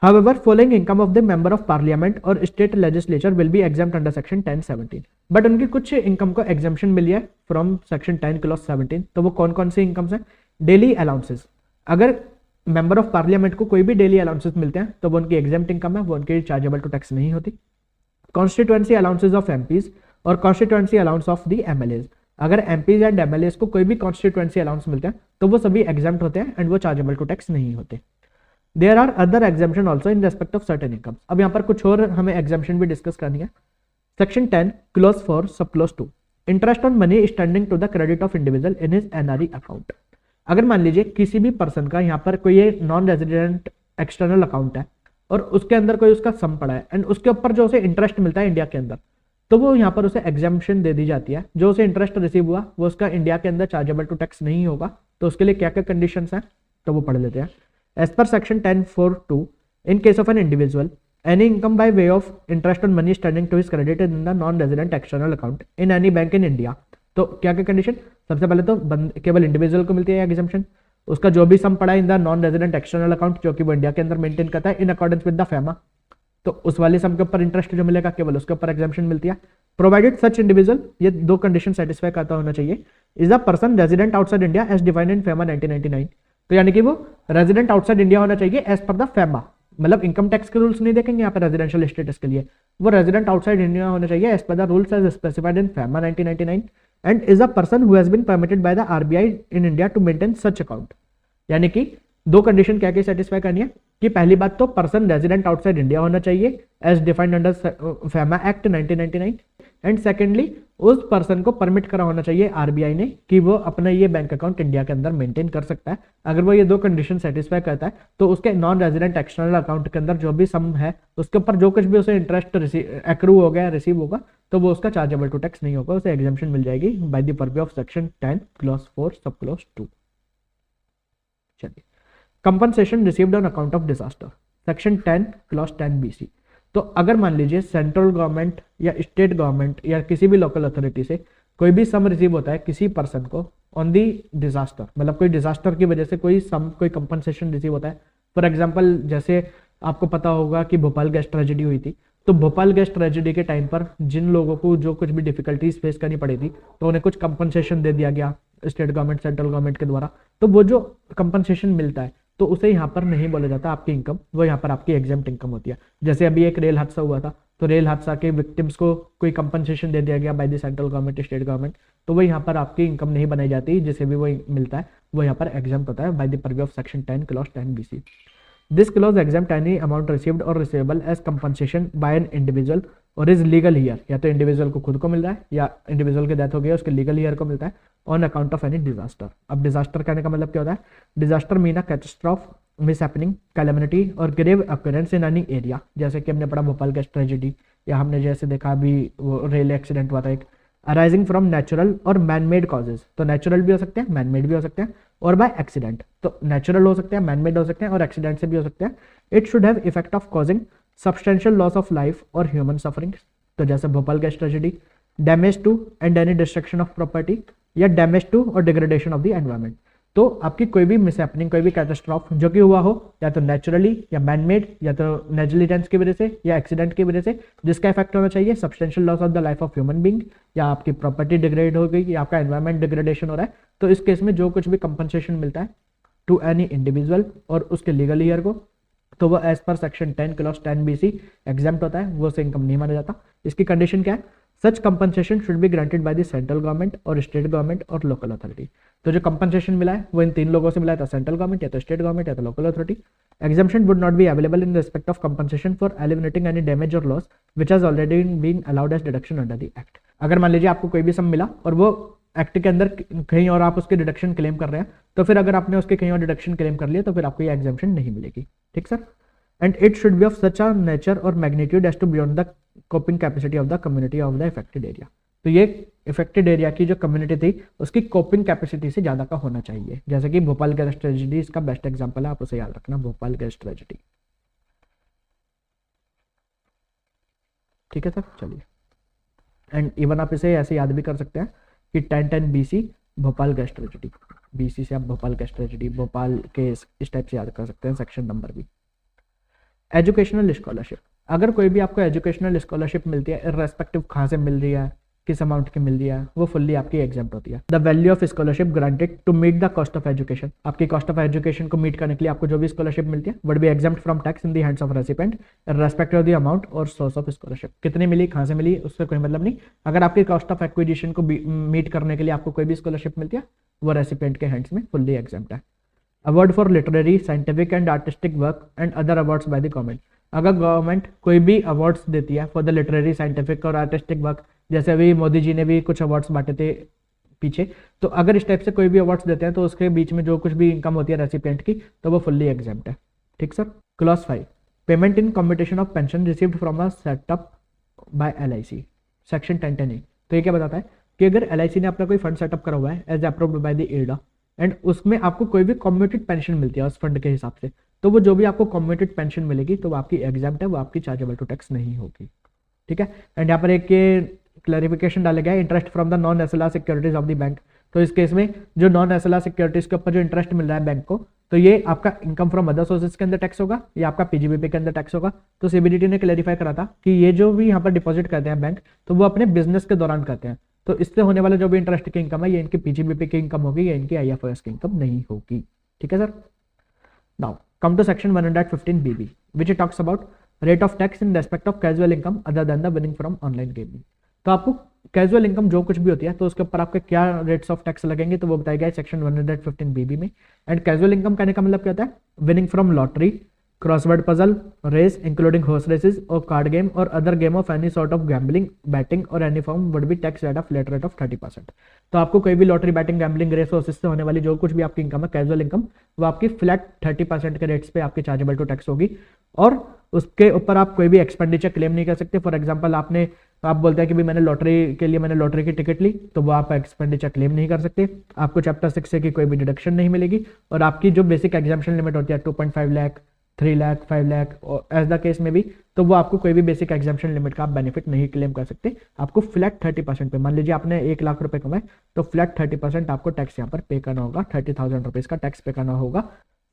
However, following income of the member of parliament or state legislature will be exempt under section 1017. But उनकी कुछ इनकम को एग्जाम्पशन मिली है फ्रॉम सेक्शन 10 क्लॉज 17। तो वो कौन कौन सी इनकम्स हैं? डेली अलाउंसेस, अगर मेंबर ऑफ पार्लियामेंट को कोई भी डेली अलाउंसेस मिलते हैं तो वो उनकी एग्जाम्प्ट इनकम है, वो उनकी चार्जेबल टू टैक्स नहीं होती। कॉन्स्टिट्यूएंसी अलाउंसेस ऑफ एमपीज और constituency allowance of the MLAs, अगर एमपीज एंड एमएलएज को कोई भी कॉन्स्टिट्यूएंसी अलाउंस मिलते हैं तो वो सभी एग्जाम्प्ट होते हैं एंड वो चार्जेबल टू टैक्स नहीं होते। There are other exemption also in respect of certain income. अब यहाँ पर कुछ और हमें एग्जाम्पशन भी डिस्कस करनी है। Section 10 clause 4 sub clause 2, interest on money standing to the credit of individual in his NRE account. अगर मान लीजिए किसी भी पर्सन का यहाँ पर कोई ये नॉन रेजिडेंट एक्सटर्नल अकाउंट है और उसके अंदर कोई उसका सम पड़ा है एंड उसके ऊपर जो उसे इंटरेस्ट मिलता है इंडिया के अंदर, तो वो यहाँ पर उसे एग्जाम्पशन दे दी जाती है। जो उसे इंटरेस्ट रिसीव हुआ वो उसका इंडिया के अंदर चार्जेबल टू टैक्स नहीं होगा। तो उसके लिए क्या क्या कंडीशंस हैं तो वो पढ़ लेते हैं। As per section 10(4)(2), in case of an individual, any income by way of interest on money standing to his credit in the non-resident external account in any bank in India। तो क्या क्या condition? सबसे पहले तो केवल individual को मिलती है एग्जाम्पशन, उसका जो भी सम पड़ा है in the non resident external account जो कि वो इंडिया के अंदर मेंटेन करता है इन अकॉर्डेंस विद द फैमा, तो उस वाले सम के ऊपर इंटरेस्ट जो मिलेगा केवल उसके ऊपर एग्जाम्पशन मिलती है। प्रोवाइडेड सच इंडिविजुअल, ये दो कंडीशन सेटिस्फाई करता होना चाहिए, is the person resident outside India as defined in FEMA 1999। तो यानी कि वो रेजिडेंट आउटसाइड इंडिया होना चाहिए एज पर द फैमा, मतलब इनकम टैक्स के रूल्स नहीं देखेंगे यहाँ पर रेजिडेंशियल स्टेटस के लिए, वो रेजिडेंट आउटसाइड इंडिया होना चाहिए as per the rules as specified in FEMA 1999 and is a person who has been permitted by the RBI in India to maintain such account. यानी कि दो कंडीशन क्या क्या सेटिस्फाई करनी है कि पहली बात तो पर्सन रेजिडेंट आउटसाइड इंडिया होना चाहिए as defined under FEMA act 1999 and secondly उस पर्सन को परमिट करा होना चाहिए आरबीआई ने कि वो अपना ये बैंक अकाउंट इंडिया के अंदर मेंटेन कर सकता है। अगर वो ये दो कंडीशन सेटिस्फाई करता है तो उसके नॉन रेजिडेंट एक्सटर्नल अकाउंट के अंदर जो भी सम है उसके ऊपर जो कुछ भी उसे इंटरेस्ट एक्रू हो गया रिसीव होगा तो वो उसका चार्जेबल टू टैक्स नहीं होगा, उसे एग्जाम्पशन मिल जाएगी bye the purpose of section 10 clause 4 sub clause 2। चलिए, compensation received on account of disaster, section 10 clause 10(b)(c)। तो अगर मान लीजिए सेंट्रल गवर्नमेंट या स्टेट गवर्नमेंट या किसी भी लोकल अथॉरिटी से कोई भी सम रिसीव होता है किसी पर्सन को ऑन दी डिजास्टर, मतलब कोई डिजास्टर की वजह से कोई सम कोई कंपनसेशन रिसीव होता है। फॉर एग्जांपल जैसे आपको पता होगा कि भोपाल गैस ट्रेजेडी हुई थी, तो भोपाल गैस ट्रेजेडी के टाइम पर जिन लोगों को जो कुछ भी डिफिकल्टीज फेस करनी पड़ी थी तो उन्हें कुछ कंपनसेशन दे दिया गया स्टेट गवर्नमेंट सेंट्रल गवर्नमेंट के द्वारा, तो वो जो कंपनसेशन मिलता है तो उसे यहाँ पर नहीं बोला जाता आपकी इनकम, वो यहाँ पर आपकी एग्जाम्प्ट इनकम होती है। जैसे अभी एक रेल हादसा हुआ था तो रेल हादसा के विक्टिम्स को कोई कंपनसेशन दे दिया गया bye the central government state government, तो वो यहाँ पर आपकी इनकम नहीं बनाई जाती, जिसे भी वो मिलता है वो यहाँ पर एग्जाम्प्ट होता है by the purpose of section 10 clause 10(b)(c). This clause exempt any amount received or receivable as compensation by an individual or his legal heir, या तो इंडिविजुअल को खुद को मिल रहा है या इंडिविजुअल की डेथ हो गई है उसके लीगल ईयर को मिलता है on account of any disaster. अब डिजास्टर कहने का मतलब क्या होता है? Disaster mean a catastrophe, mishappening, calamity और grave occurrence in any area, जैसे कि हमने पढ़ा भोपाल गैस ट्रेजेडी या हमने जैसे देखा अभी वो रेल एक्सीडेंट हुआ था एक, अराइजिंग फ्रॉम नेचुरल और मैन मेड कॉजेज, तो नेचुरल भी हो सकते हैं मैन मेड भी हो सकते हैं और बाय एक्सीडेंट, तो नेचुरल हो सकते हैं मैन मेड हो सकते हैं और एक्सीडेंट से भी हो सकते हैं। It should have effect of causing substantial loss of life और ह्यूमन सफरिंग, तो जैसे Bhopal gas tragedy, damage to and any destruction of property या डैमेज टू और डिग्रेडेशन ऑफ द एनवायरमेंट। तो आपकी कोई भी मिसहैपनिंग कोई भी कैटास्ट्रॉफ जो कि हुआ हो या तो नेचुरली या मैन मेड या तो नेग्लिजेंस की वजह से या एक्सीडेंट की वजह से, जिसका इफेक्ट होना चाहिए substantial loss of the life of human being, या आपकी प्रॉपर्टी डिग्रेड हो गई या आपका एनवायरमेंट डिग्रेडेशन हो रहा है, तो इस केस में जो कुछ भी कंपनसेशन मिलता है टू एनी इंडिविजुअल और उसके लीगल ईयर को, तो वो as per section 10 clause 10(b)(c) exempt होता है, वो से इनकम नहीं माना जाता। इसकी कंडीशन क्या है? Such compensation should be granted by the central government or state government or local authority. तो जो कंपनसेशन मिला है वो इन तीन लोगों से मिला था, सेंट्रल गवर्नमेंट या तो स्टेट गवर्नमेंट या तो local authority. Exemption would not be available in respect of compensation for eliminating any damage or loss which has already been allowed as deduction under the act. अगर मान लीजिए आपको कोई भी सम मिला और वो एक्ट के अंदर कहीं और आप उसके डिडक्शन क्लेम कर रहे हैं, तो फिर अगर आपने उसके कहीं और डिडक्शन क्लेम कर लिया तो फिर आपको ये एग्जाम्पशन नहीं मिलेगी। ठीक sir. And it should be of such a nature or magnitude as to beyond the coping capacity of the community of the affected area. तो ये इफेक्टेड एरिया की जो कम्युनिटी थी उसकी कोपिंग कैपेसिटी से ज़्यादा का होना चाहिए। जैसे कि भोपाल गैस ट्रेजेडी इसका बेस्ट एग्जाम्पल है, आप उसे याद रखना, भोपाल गैस ट्रेजेडी। ठीक है सर, चलिए। एंड इवन आप इसे ऐसे याद भी कर सकते हैं कि 1010 BC Bhopal gas tragedy, BC से आप भोपाल गैस ट्रेजेडी, भोपाल के इस टाइप से याद कर सकते हैं, सेक्शन नंबर भी। एजुकेशनल स्कॉलरशिप, अगर कोई भी आपको एजुकेशनल स्कॉलरशिप मिलती है, इर्रेस्पेक्टिव कहाँ से मिल रही है, किस अमाउंट की मिल रही है, वो फुल्ली आपकी एग्जाम्प्ट होती है। The value of scholarship granted to meet the cost of education, आपकी कॉस्ट ऑफ एजुकेशन को मीट करने के लिए आपको जो भी स्कॉलरशिप मिलती है would be exempt from tax in the hands of recipient respect of the amount और सोर्स ऑफ स्कॉलरशिप। कितनी मिली, कहाँ से मिली, उससे कोई मतलब नहीं। अगर आपकी कॉस्ट ऑफ एक्विजिशन को मीट करने के लिए आपको कोई भी स्कॉलरशिप मिलती है वो रेसिपेंट के हैंड्स में फुल्ली एग्जाम्प्ट है। Award for literary, scientific and artistic work and other awards by the government, अगर गवर्नमेंट कोई भी अवार्ड्स देती है फॉर द लिटरेरी, साइंटिफिक और आर्टिस्टिक वर्क, जैसे अभी मोदी जी ने भी कुछ अवार्ड्स बांटे थे पीछे, तो अगर इस टाइप से कोई भी अवार्ड्स देते हैं तो उसके बीच में जो कुछ भी इनकम होती है रेसिपिएंट की तो वो फुल्ली एग्जाम्प्ट है। ठीक sir. Clause 5, payment in competition of pension received from a setup by LIC, section 1010A। तो ये क्या बताता है कि अगर LIC ने अपना कोई फंड सेटअप करा हुआ है as approved by the IRDA and उसमें आपको कोई भी कम्यूटेड पेंशन मिलती है उस फंड के हिसाब से, तो वो जो भी आपको कम्यूटेड पेंशन मिलेगी तो वो आपकी एग्जाम्प्ट है, वो आपकी चार्जेबल टू टैक्स नहीं होगी। ठीक है। एंड यहाँ पर एक ये क्लैरिफिकेशन डाला गया है, interest from the non SLR securities of the bank. तो इस केस में जो नॉन SLR सिक्योरिटीज के ऊपर जो इंटरेस्ट मिल रहा है बैंक को, तो ये आपका इनकम फ्रॉम अदर सोर्सेज के अंदर टैक्स होगा या आपका PGBP के अंदर टैक्स होगा। तो CBDT ने क्लैरिफाई करा था कि ये जो भी यहाँ पर डिपॉजिट करते हैं बैंक, तो वो अपने बिजनेस के दौरान करते हैं, तो इससे होने वाला जो भी इंटरेस्ट की इनकम है ये इनकी PGBP की इनकम होगी, या इनकी IFRS की इनकम नहीं होगी। ठीक है sir. Now come to section 115BB which talks about rate of tax in respect of casual income other than the winning from online gaming. तो आपको कैजुअल इनकम जो कुछ भी होती है तो उसके ऊपर आपके क्या रेट्स ऑफ टैक्स लगेंगे, तो वो बताया गया है सेक्शन 115BB में। एंड कैजुअल इनकम कहने का मतलब क्या होता है, winning from lottery, crossword puzzle, race including horse races or card game or other game of any sort of gambling, betting or any form would be tax at a flat rate of 30%। तो आपको कोई भी lottery, batting, gambling, race और इससे होने वाली जो कुछ भी आपकी इनकम है कैजुअल इनकम, वो आपकी फ्लैट 30% के रेट्स पे आपकी चार्जेबल टू टैक्स होगी। और उसके ऊपर आप कोई भी एक्सपेंडिचर क्लेम नहीं कर सकते। फॉर एग्जांपल आप बोलते हैं कि भाई मैंने लॉटरी के लिए मैंने लॉटरी की टिकट ली, तो वो आप एक्सपेंडिचर क्लेम नहीं कर सकते, आपको चैप्टर 6 से की कोई भी डिडक्शन नहीं मिलेगी। और आपकी जो बेसिक एग्जाम्पशन लिमिट होती है 2.5 लाख, 3 लाख, 5 लाख और एज द केस में भी, तो वो आपको कोई भी बेसिक एग्जाम्पशन लिमिट का आप बेनिफिट नहीं क्लेम कर सकते। आपको फ्लैट 30% पे, मान लीजिए आपने 1 लाख रुपए कमाए तो फ्लैट 30% आपको टैक्स यहाँ पर पे करना होगा, 30,000 रुपीज का टैक्स पे करना होगा।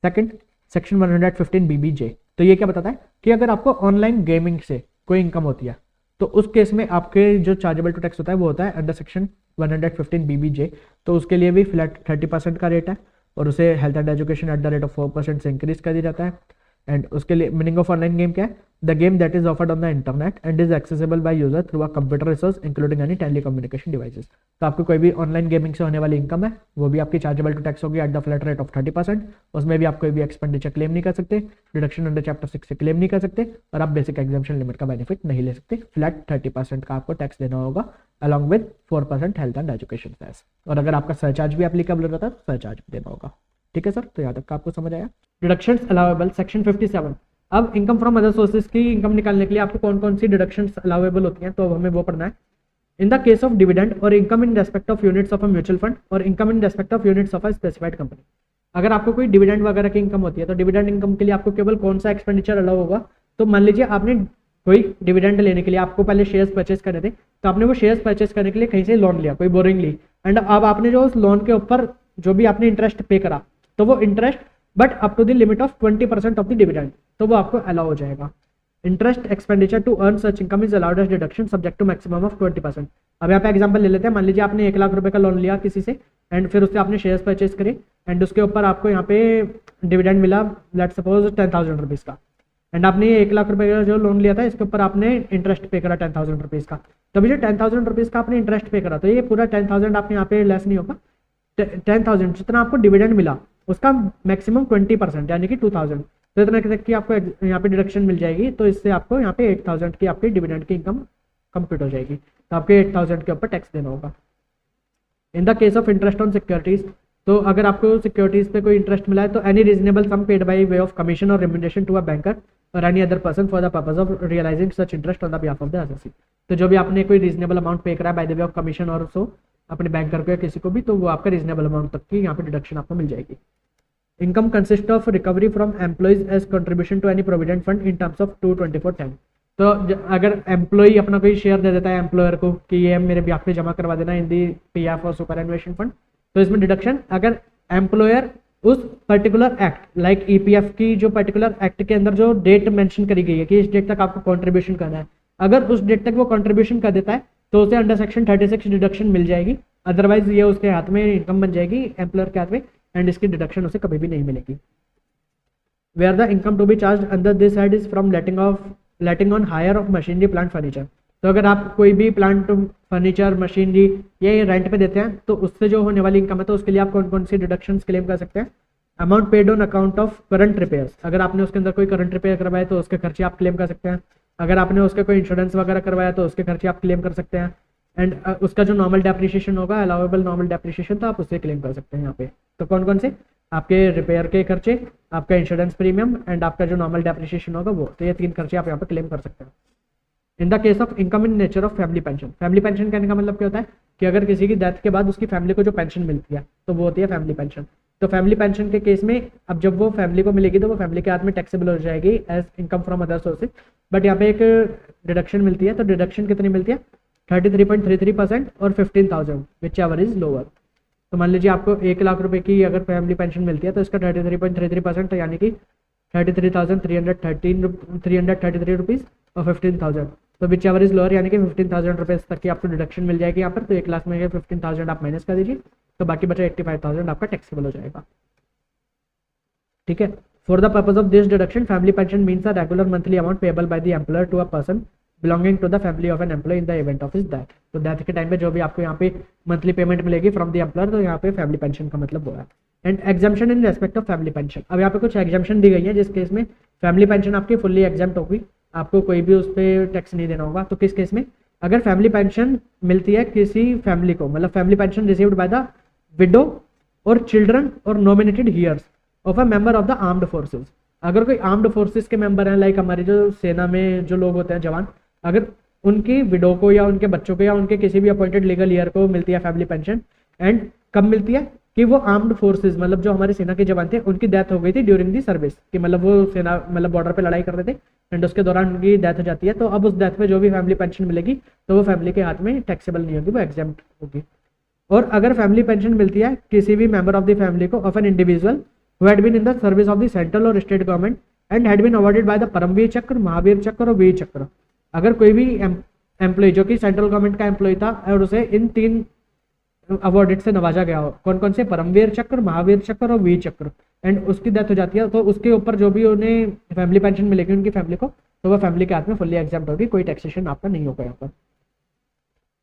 सेकंड, सेक्शन 115BBJ, तो ये क्या बताता है कि अगर आपको ऑनलाइन गेमिंग से कोई इनकम होती है तो उस केस में आपके जो चार्जेबल टू टैक्स होता है वो होता है अंडर सेक्शन 115BBJ। तो उसके लिए भी फ्लैट 30% का रेट है और उसे health and education at the rate of 4% से इंक्रीज कर दिया जाता है। एंड उसके लिए मीनिंग ऑफ ऑनलाइन गेम क्या है, the game that is offered on the internet and is accessible by user through a computer resource including any telecommunication devices. तो आपको कोई भी ऑनलाइन गेमिंग से होने वाली इनकम है वो भी आपकी चार्जेबल टू टैक्स होगी at the flat rate of 30%। उसमें भी आप कोई भी एक्सपेंडिचर क्लेम नहीं कर सकते, डिडक्शन अंडर चैप्टर 6 से क्लेम नहीं कर सकते और आप बेसिक एग्जाम्पशन लिमिट का बेनिफिट नहीं ले सकते। फ्लैट 30% का आपको टैक्स देना होगा along with 4% health and education cess. और अगर आपका सरचार्ज भी एप्लीकेबल रहता है तो सरचार्ज भी देना होगा। ठीक है सर, तो यहाँ तक का आपको समझ आया। Deductions allowable, section 57। अब इनकम फ्रॉम अदर सोर्सेज की इनकम निकालने के लिए आपको कौन कौन सी डिडक्शंस अलाउएबल होती हैं, तो अब हमें वो पढ़ना है। In the case of dividend or income in respect of units of a mutual fund or income in respect of units of a specified company. अगर आपको कोई डिविडेंड वगैरह की इनकम होती है तो डिविडेंड इनकम के लिए आपको केवल कौन सा एक्सपेंडिचर अलाउ होगा, तो मान लीजिए आपने कोई डिविडेंड लेने के लिए आपको पहले शेयर्स परचेस करने थे, तो आपने वो शेयर्स परचेस करने के लिए कहीं से लोन लिया, कोई बोरिंग ली, एंड अब आपने जो उस लोन के ऊपर जो भी आपने इंटरेस्ट पे करा तो वो interest but up to the limit of 20% of the dividend, तो वो आपको अलाउ हो जाएगा। Interest expenditure to earn such income is allowed as deduction subject to maximum of 20%। अब यहाँ पे एग्जांपल ले लेते हैं, मान लीजिए आपने 1 लाख रुपए का लोन लिया किसी से एंड फिर उससे आपने शेयर्स परचेस करे एंड उसके ऊपर आपको यहाँ पे डिविडेंड मिला लेट्स सपोज 10,000 रुपीज का, एंड आपने 1 लाख रुपए का जो लोन लिया था इसके ऊपर आपने इंटरेस्ट पे करा 10,000 रुपीज का। तो अभी जो 10,000 रुपीज का आपने इंटरेस्ट पे करा तो ये पूरा 10,000 आपने यहाँ पे लेस नहीं होगा, 10,000 जितना आपको डिविडेंड मिला उसका मैक्सिमम 20% यानी कि 2,000, तो इतना तक की आपको यहाँ पे डिडक्शन मिल जाएगी। तो इससे आपको यहाँ पे 8,000 की आपकी डिविडेंड की इनकम कंप्लीट हो जाएगी, तो आपके 8,000 के ऊपर टैक्स देना होगा। इन the case of interest on securities, तो अगर आपको सिक्योरिटीज पे कोई इंटरेस्ट मिला है तो any reasonable sum paid by way of commission और रेम्युनरेशन टू अ बैंकर और any other person for the purpose of realising such interest on the behalf of the assessee. तो जो भी आपने कोई रीजनेबल अमाउंट पे करा है by the way of commission और सो अपने बैंकर को या किसी को भी, तो वो आपका रीजनेबल अमाउंट तक की यहाँ पे डिडक्शन आपको मिल जाएगी। Income consist of recovery from employees as contribution to any provident fund in terms of 22410। तो अगर एम्प्लॉई अपना कोई शेयर दे देता है एम्प्लॉयर को कि ये मेरे ब्याह पे जमा करवा देना इन दी पीएफ और सुपर एनुएशन फंड, तो इसमें डिडक्शन अगर एम्प्लॉयर उस पर्टिकुलर एक्ट लाइक ईपीएफ की जो पर्टिकुलर एक्ट के अंदर जो डेट मेंशन करी गई है कि इस डेट तक आपको कंट्रीब्यूशन करना है, अगर उस डेट तक वो कंट्रीब्यूशन कर देता है तो उसे अंडर सेक्शन 36 डिडक्शन मिल जाएगी। अदरवाइज ये उसके हाथ में इनकम बन जाएगी एम्प्लॉयर के हाथ में एंड इसकी डिडक्शन उसे कभी भी नहीं मिलेगी। Where the income to be charge under this head is from letting on hire of machinery plant furniture. तो अगर आप कोई भी प्लांट फर्नीचर मशीनरी ये रेंट पे देते हैं तो उससे जो होने वाली इनकम है तो उसके लिए आप कौन कौन सी डिडक्शंस क्लेम कर सकते हैं। Amount paid on account of current repairs, अगर आपने उसके अंदर कोई करंट रिपेयर करवाए तो उसके खर्चे आप क्लेम कर सकते हैं। अगर आपने उसके कोई इंश्योरेंस वगैरह करवाया तो उसके खर्चे आप क्लेम कर सकते हैं। एंड उसका जो नॉर्मल डेप्रिशिएशन होगा अलाउेबल नॉर्मल डेप्रिशिएशन तो आप उससे क्लेम कर सकते हैं यहाँ पे। तो कौन कौन से आपके रिपेयर के खर्चे, आपका इंश्योरेंस प्रीमियम एंड आपका जो नॉर्मल डेप्रिशिएशन होगा वो, तो ये 3 खर्चे आप यहाँ पे क्लेम कर सकते हैं। इन the case of income in nature of family pension, family pension कहने का मतलब क्या होता है कि अगर किसी की डेथ के बाद उसकी फैमिली को जो पेंशन मिलती है तो वो होती है फैमिली पेंशन। तो फैमिली पेंशन के केस में अब जब वो फैमिली को मिलेगी तो वो फैमिली के हाथ में टैक्सेबल हो जाएगी as income from other sources. But यहाँ पे एक डिडक्शन मिलती है, तो डिडक्शन कितनी मिलती है 33.33% और 15,000 विच एवर इज लोअर। तो मान लीजिए आपको 1 लाख रुपए की अगर फैमिली पेंशन मिलती है तो इसका 33.33% यानी कि 33,333 रुपीज़ और 15,000, तो विच एवर इज लोअर यानी कि 15,000 रुपीज़ तक की आपको डिडक्शन मिल जाएगी यहाँ पर। तो 1 लाख में 15,000 आप माइनस कर दीजिए तो बाकी बचा 85,000 आपका टैक्सेबल हो जाएगा। ठीक है। For the purpose of this deduction family pension means a regular monthly amount payable by the employer to a person belonging to the family of an employee in the event of his death. तो death के time पे जो भी आपको यहाँ पे monthly payment मिलेगी from the employer, तो यहाँ पे फैमिली पेंशन का मतलब वो है। And exemption in respect of family pension, अब यहाँ पे कुछ एग्जाम्पशन दी गई है जिस केस में फैमिली पेंशन आपकी फुल्ली एग्जाम्प्ट होगी, आपको कोई भी उस पर टैक्स नहीं देना होगा। तो किस केस में, अगर फैमिली पेंशन मिलती है किसी फैमिली को, मतलब family pension received by the widow और चिल्ड्रन और nominated heirs of a member of the armed forces. अगर कोई आर्म्ड फोर्सेज के मेंबर हैं लाइक हमारी जो सेना में जो लोग होते हैं जवान, अगर उनकी विडो को या उनके बच्चों को या उनके किसी भी अपॉइंटेड लीगल ईयर को मिलती है फैमिली पेंशन, एंड कब मिलती है कि वो आर्म्ड फोर्सेज मतलब जो हमारे सेना के जवान थे उनकी डेथ हो गई थी ड्यूरिंग दी सर्विस, कि मतलब वो सेना मतलब बॉर्डर पे लड़ाई कर रहे थे एंड उसके दौरान उनकी डेथ हो जाती है, तो अब उस डेथ पे जो भी फैमिली पेंशन मिलेगी तो वो फैमिली के हाथ में टैक्सेबल नहीं होगी, वो एग्जाम्प्ट होगी। और अगर फैमिली पेंशन मिलती है किसी भी मेंबर ऑफ द फैमिली को of an individual who had been in the service of the central और state government and had been awarded by the Paramvir चक्र, महावीर चक्र और वीर चक्र। अगर कोई भी एम्प्लॉय जो कि सेंट्रल गवर्नमेंट का एम्प्लॉय था और उसे इन 3 अवार्डेड से नवाजा गया हो, कौन कौन से, परमवीर चक्र, महावीर चक्र और वीर चक्र, एंड उसकी डेथ हो जाती है तो उसके ऊपर जो भी उन्हें फैमिली पेंशन मिलेगी उनकी फैमिली को, तो वह फैमिली के हाथ में फुल्ली एग्जाम्प्ट होगी, कोई टैक्सेशन आपका नहीं होगा यहाँ पर।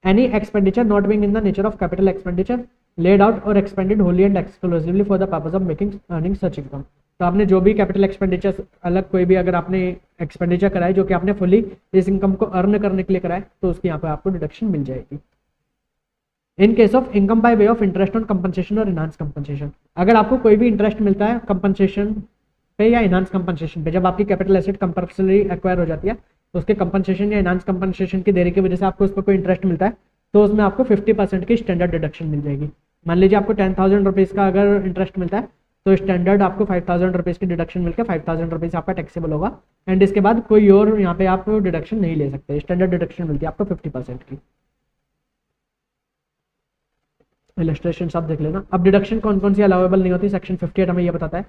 Any expenditure not being in the nature of capital expenditure laid out or expended wholly and exclusively for the purpose of making earning such income. तो आपने जो भी कैपिटल एक्सपेंडिचर अलग कोई भी अगर आपने एक्सपेंडिचर कराए जो कि आपने फुली इस इनकम को अर्न करने के लिए कराए तो उसकी यहाँ पे आपको डिडक्शन मिल जाएगी। In case of income by way of interest on compensation और इनहांस कंपनसेशन, अगर आपको कोई भी इंटरेस्ट मिलता है कंपनसेशन पे या इनहांस कंपनसेशन पे, जब आपकी कैपिटल एसेट कंपल्सरी एक्वायर हो जाती है तो उसके कंपनसेशन या इनहांस कंपनसेशन की देरी की वजह से आपको उस पर कोई इंटरेस्ट मिलता है तो उसमें आपको 50% की स्टैंडर्ड डिडक्शन मिल जाएगी। मान लीजिए आपको 10,000 रुपीज़ का अगर इंटरेस्ट मिलता है तो स्टैंडर्ड आपको 5,000 रुपीज़ की डिडक्शन मिलकर 5,000 रुपीज़ आपका टैक्सेबल होगा एंड इसके बाद कोई और यहाँ पे आप डिडक्शन नहीं ले सकते, स्टैंडर्ड डिडक्शन मिलती है आपको 50% की। इलस्ट्रेशन आप देख लेना। अब डिडक्शन कौन कौन सी अलाउेबल नहीं होती, सेक्शन 58 हमें ये बताता है।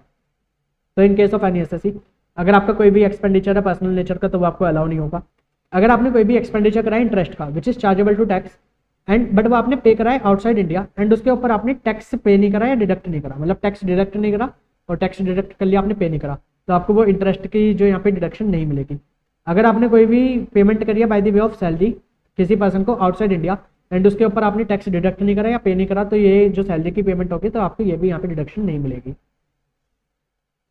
तो in case of any SSC, अगर आपका कोई भी एक्सपेंडिचर है पर्सनल नेचर का तो वो आपको अलाउ नहीं होगा। अगर आपने कोई भी एक्सपेंडिचर कराया इंटरेस्ट का which is chargeable to tax and but वो आपने पे कराया आउटसाइड इंडिया एंड उसके ऊपर आपने टैक्स पे नहीं करा या डिडक्ट नहीं करा, मतलब टैक्स डिडक्ट नहीं करा और टैक्स डिडक्ट कर लिया आपने पे नहीं करा, तो आपको वो इंटरेस्ट की जो यहाँ पे डिडक्शन नहीं मिलेगी। अगर आपने कोई भी पेमेंट करी है by the way of salary किसी पर्सन को आउटसाइड इंडिया एंड उसके ऊपर आपने टैक्स डिडक्ट नहीं करा या पे नहीं करा तो ये जो सैलरी की पेमेंट होगी तो आपको ये भी यहाँ पे डिडक्शन नहीं मिलेगी।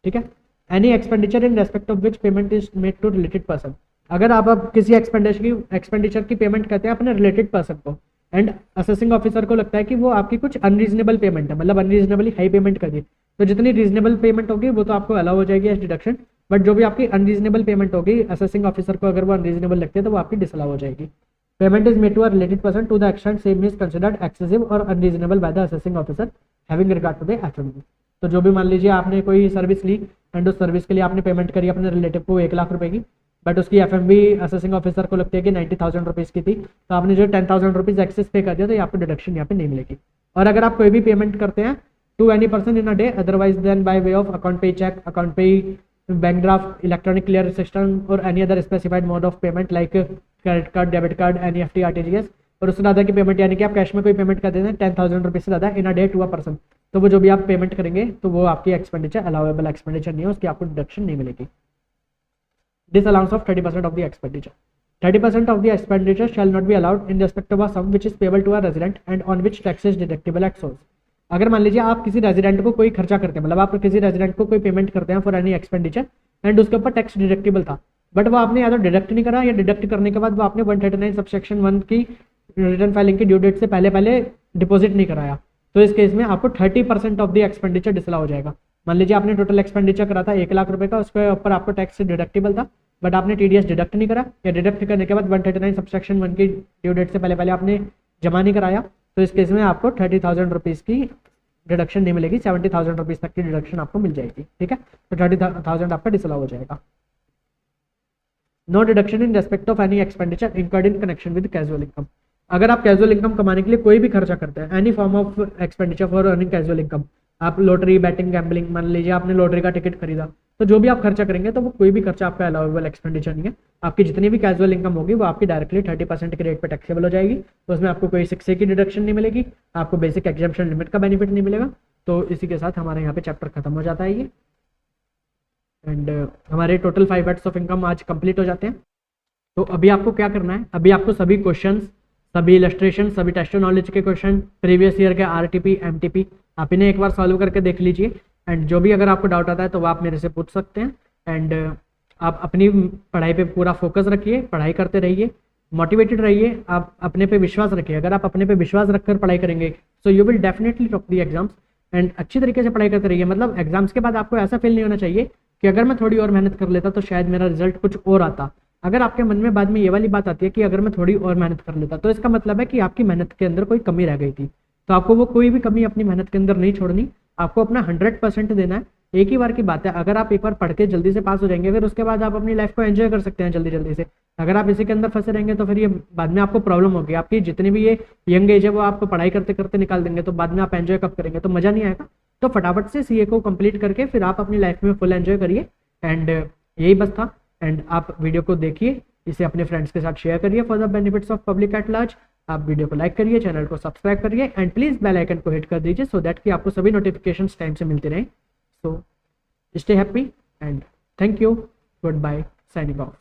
ठीक है। Any expenditure in respect of which payment is made to related person, अगर आप अब किसी एक्सपेंडिचर की पेमेंट करते हैं अपने रिलेटेड पर्सन को एंड असेसिंग ऑफिसर को लगता है कि वो आपकी कुछ अनरीजनेबल पेमेंट है, मतलब अनरीजनेबली हाई पेमेंट कर दी, तो जितनी रीजनेबल पेमेंट होगी वो तो आपको अलाउ हो जाएगी एज डिडक्शन, बट जो भी आपकी अनरीजनेबल पेमेंट होगी असेसिंग ऑफिसर को अगर वो अनरीजनेबल लगती है तो वो आपकी डिसअलाउ हो जाएगी। Payment is made to a related person to the extent same is considered excessive or unreasonable by the assessing officer having regard to the FMV. तो जो भी मान लीजिए आपने कोई सर्विस ली एंड उस सर्विस के लिए आपने पेमेंट करी अपने रिलेटिव को 1 लाख रुपए की, बट उसकी एफएमवी असेसिंग ऑफिसर को लगती है कि 90,000 रुपीज़ की थी, तो आपने जो 10,000 रुपीज़ एक्सेस पे कर दिया तो ये आपको डिडक्शन यहाँ पे नहीं मिलेगी। और अगर आप कोई भी पेमेंट करते हैं to any person in a day otherwise than by way of account payee cheque, account payee bank draft, electronic clear system or any other specified mode of payment like credit card, debit card, NEFT, RTGS, और उससे ज़्यादा की payment यानी कि आप cash में कोई payment कर देते हैं 10,000 रुपीज़ से ज़्यादा in a day to a person, तो वो जो भी आप पेमेंट करेंगे तो वो आपकी एक्सपेंडिचर अलाउेबल एक्सपेंडिचर नहीं है, उसकी आपको डिडक्शन नहीं मिलेगी। Disallowance of 30% of the expenditure. 30% of the expenditure shall not be allowed in respect of a sum which is payable to a resident and on which tax is deductible at source. अगर मान लीजिए आप किसी resident को कोई खर्चा करते हैं, मतलब आप किसी रेजिडेंट को कोई पेमेंट करते हैं फॉर एनी एक्सपेंडिचर एंड उसके ऊपर टैक्स डिडक्टिबल था, बट वो आपने या तो डिडक्ट नहीं करा या डिडक्ट करने के बाद वो आपने 139 सबसेक्शन 1 की रिटर्न फाइलिंग की ड्यू डेट से पहले डिपॉजिट नहीं कराया, तो इस केस में आपको 30% ऑफ द एक्सपेंडिचर डिसअलाउ हो जाएगा। मान लीजिए आपने टोटल एक्सपेंडिचर करा था 1 लाख रुपए का, उसके ऊपर आपको टैक्स डिडक्टिबल था, बट आपने टीडीएस डिडक्ट नहीं करा या डिडक्ट करने के बाद 139 सबसेक्शन 1 की ड्यू डेट से पहले आपने जमा नहीं कराया, तो इस केस में आपको 30,000 रुपीज़ की डिडक्शन नहीं मिलेगी, 70,000 रुपीज़ तक की डिडक्शन आपको मिल जाएगी। ठीक है, तो 30,000 आपका डिसअलाउ हो जाएगा। No deduction in respect of any expenditure incurred in connection with casual income. अगर आप कैजुअल इनकम कमाने के लिए कोई भी खर्चा करते हैं, any form of expenditure for earning casual income, आप लॉटरी, बैटिंग, गैम्बलिंग, मान लीजिए आपने लॉटरी का टिकट खरीदा, तो जो भी आप खर्चा करेंगे तो वो कोई भी खर्चा आपका अलाउेबल एक्सपेंडिचर नहीं है, आपकी जितनी भी कैजुअल इनकम होगी वो आपकी डायरेक्टली 30% के रेट पे टैक्सेबल हो जाएगी, तो उसमें आपको कोई 6A की डिडक्शन नहीं मिलेगी, आपको बेसिक एग्जम्पशन लिमिट का बेनिफिट नहीं मिलेगा। तो इसी के साथ हमारे यहाँ पे चैप्टर खत्म हो जाता है ये, एंड हमारे टोटल 5 हेड्स ऑफ इनकम आज कंप्लीट हो जाते हैं। तो अभी आपको क्या करना है, अभी आपको सभी क्वेश्चन, सभी इलस्ट्रेशन, सभी टेस्ट नॉलेज के क्वेश्चन, प्रीवियस ईयर के आरटीपी, एमटीपी, आप इन्हें एक बार सॉल्व करके देख लीजिए, एंड जो भी अगर आपको डाउट आता है तो वो आप मेरे से पूछ सकते हैं। एंड आप अपनी पढ़ाई पे पूरा फोकस रखिए, पढ़ाई करते रहिए, मोटिवेटेड रहिए, आप अपने पे विश्वास रखिए। अगर आप अपने पे विश्वास रखकर पढ़ाई करेंगे so you will definitely top the exams, and अच्छी तरीके से पढ़ाई करते रहिए। मतलब एग्जाम्स के बाद आपको ऐसा फील नहीं होना चाहिए कि अगर मैं थोड़ी और मेहनत कर लेता तो शायद मेरा रिजल्ट कुछ और आता। अगर आपके मन में बाद में ये वाली बात आती है कि अगर मैं थोड़ी और मेहनत कर लेता, तो इसका मतलब है कि आपकी मेहनत के अंदर कोई कमी रह गई थी, तो आपको वो कोई भी कमी अपनी मेहनत के अंदर नहीं छोड़नी, आपको अपना 100% देना है। एक ही बार की बात है, अगर आप एक बार पढ़ के जल्दी से पास हो जाएंगे फिर उसके बाद आप अपनी लाइफ को एंजॉय कर सकते हैं जल्दी से। अगर आप इसी के अंदर फंसे रहेंगे तो फिर ये बाद में आपको प्रॉब्लम होगी, आपकी जितनी भी ये यंग एज है वो आपको पढ़ाई करते करते निकाल देंगे, तो बाद में आप एंजॉय कब करेंगे, तो मजा नहीं आएगा। तो फटाफट से सीए को कंप्लीट करके फिर आप अपनी लाइफ में फुल एंजॉय करिए, एंड यही बस था। एंड आप वीडियो को देखिए, इसे अपने फ्रेंड्स के साथ शेयर करिए for the benefits of public at large. आप वीडियो को लाइक करिए, चैनल को सब्सक्राइब करिए, एंड प्लीज बेल आइकन को हिट कर दीजिए सो दैट कि आपको सभी नोटिफिकेशंस टाइम से मिलते रहें। So stay happy and thank you, goodbye, signing of.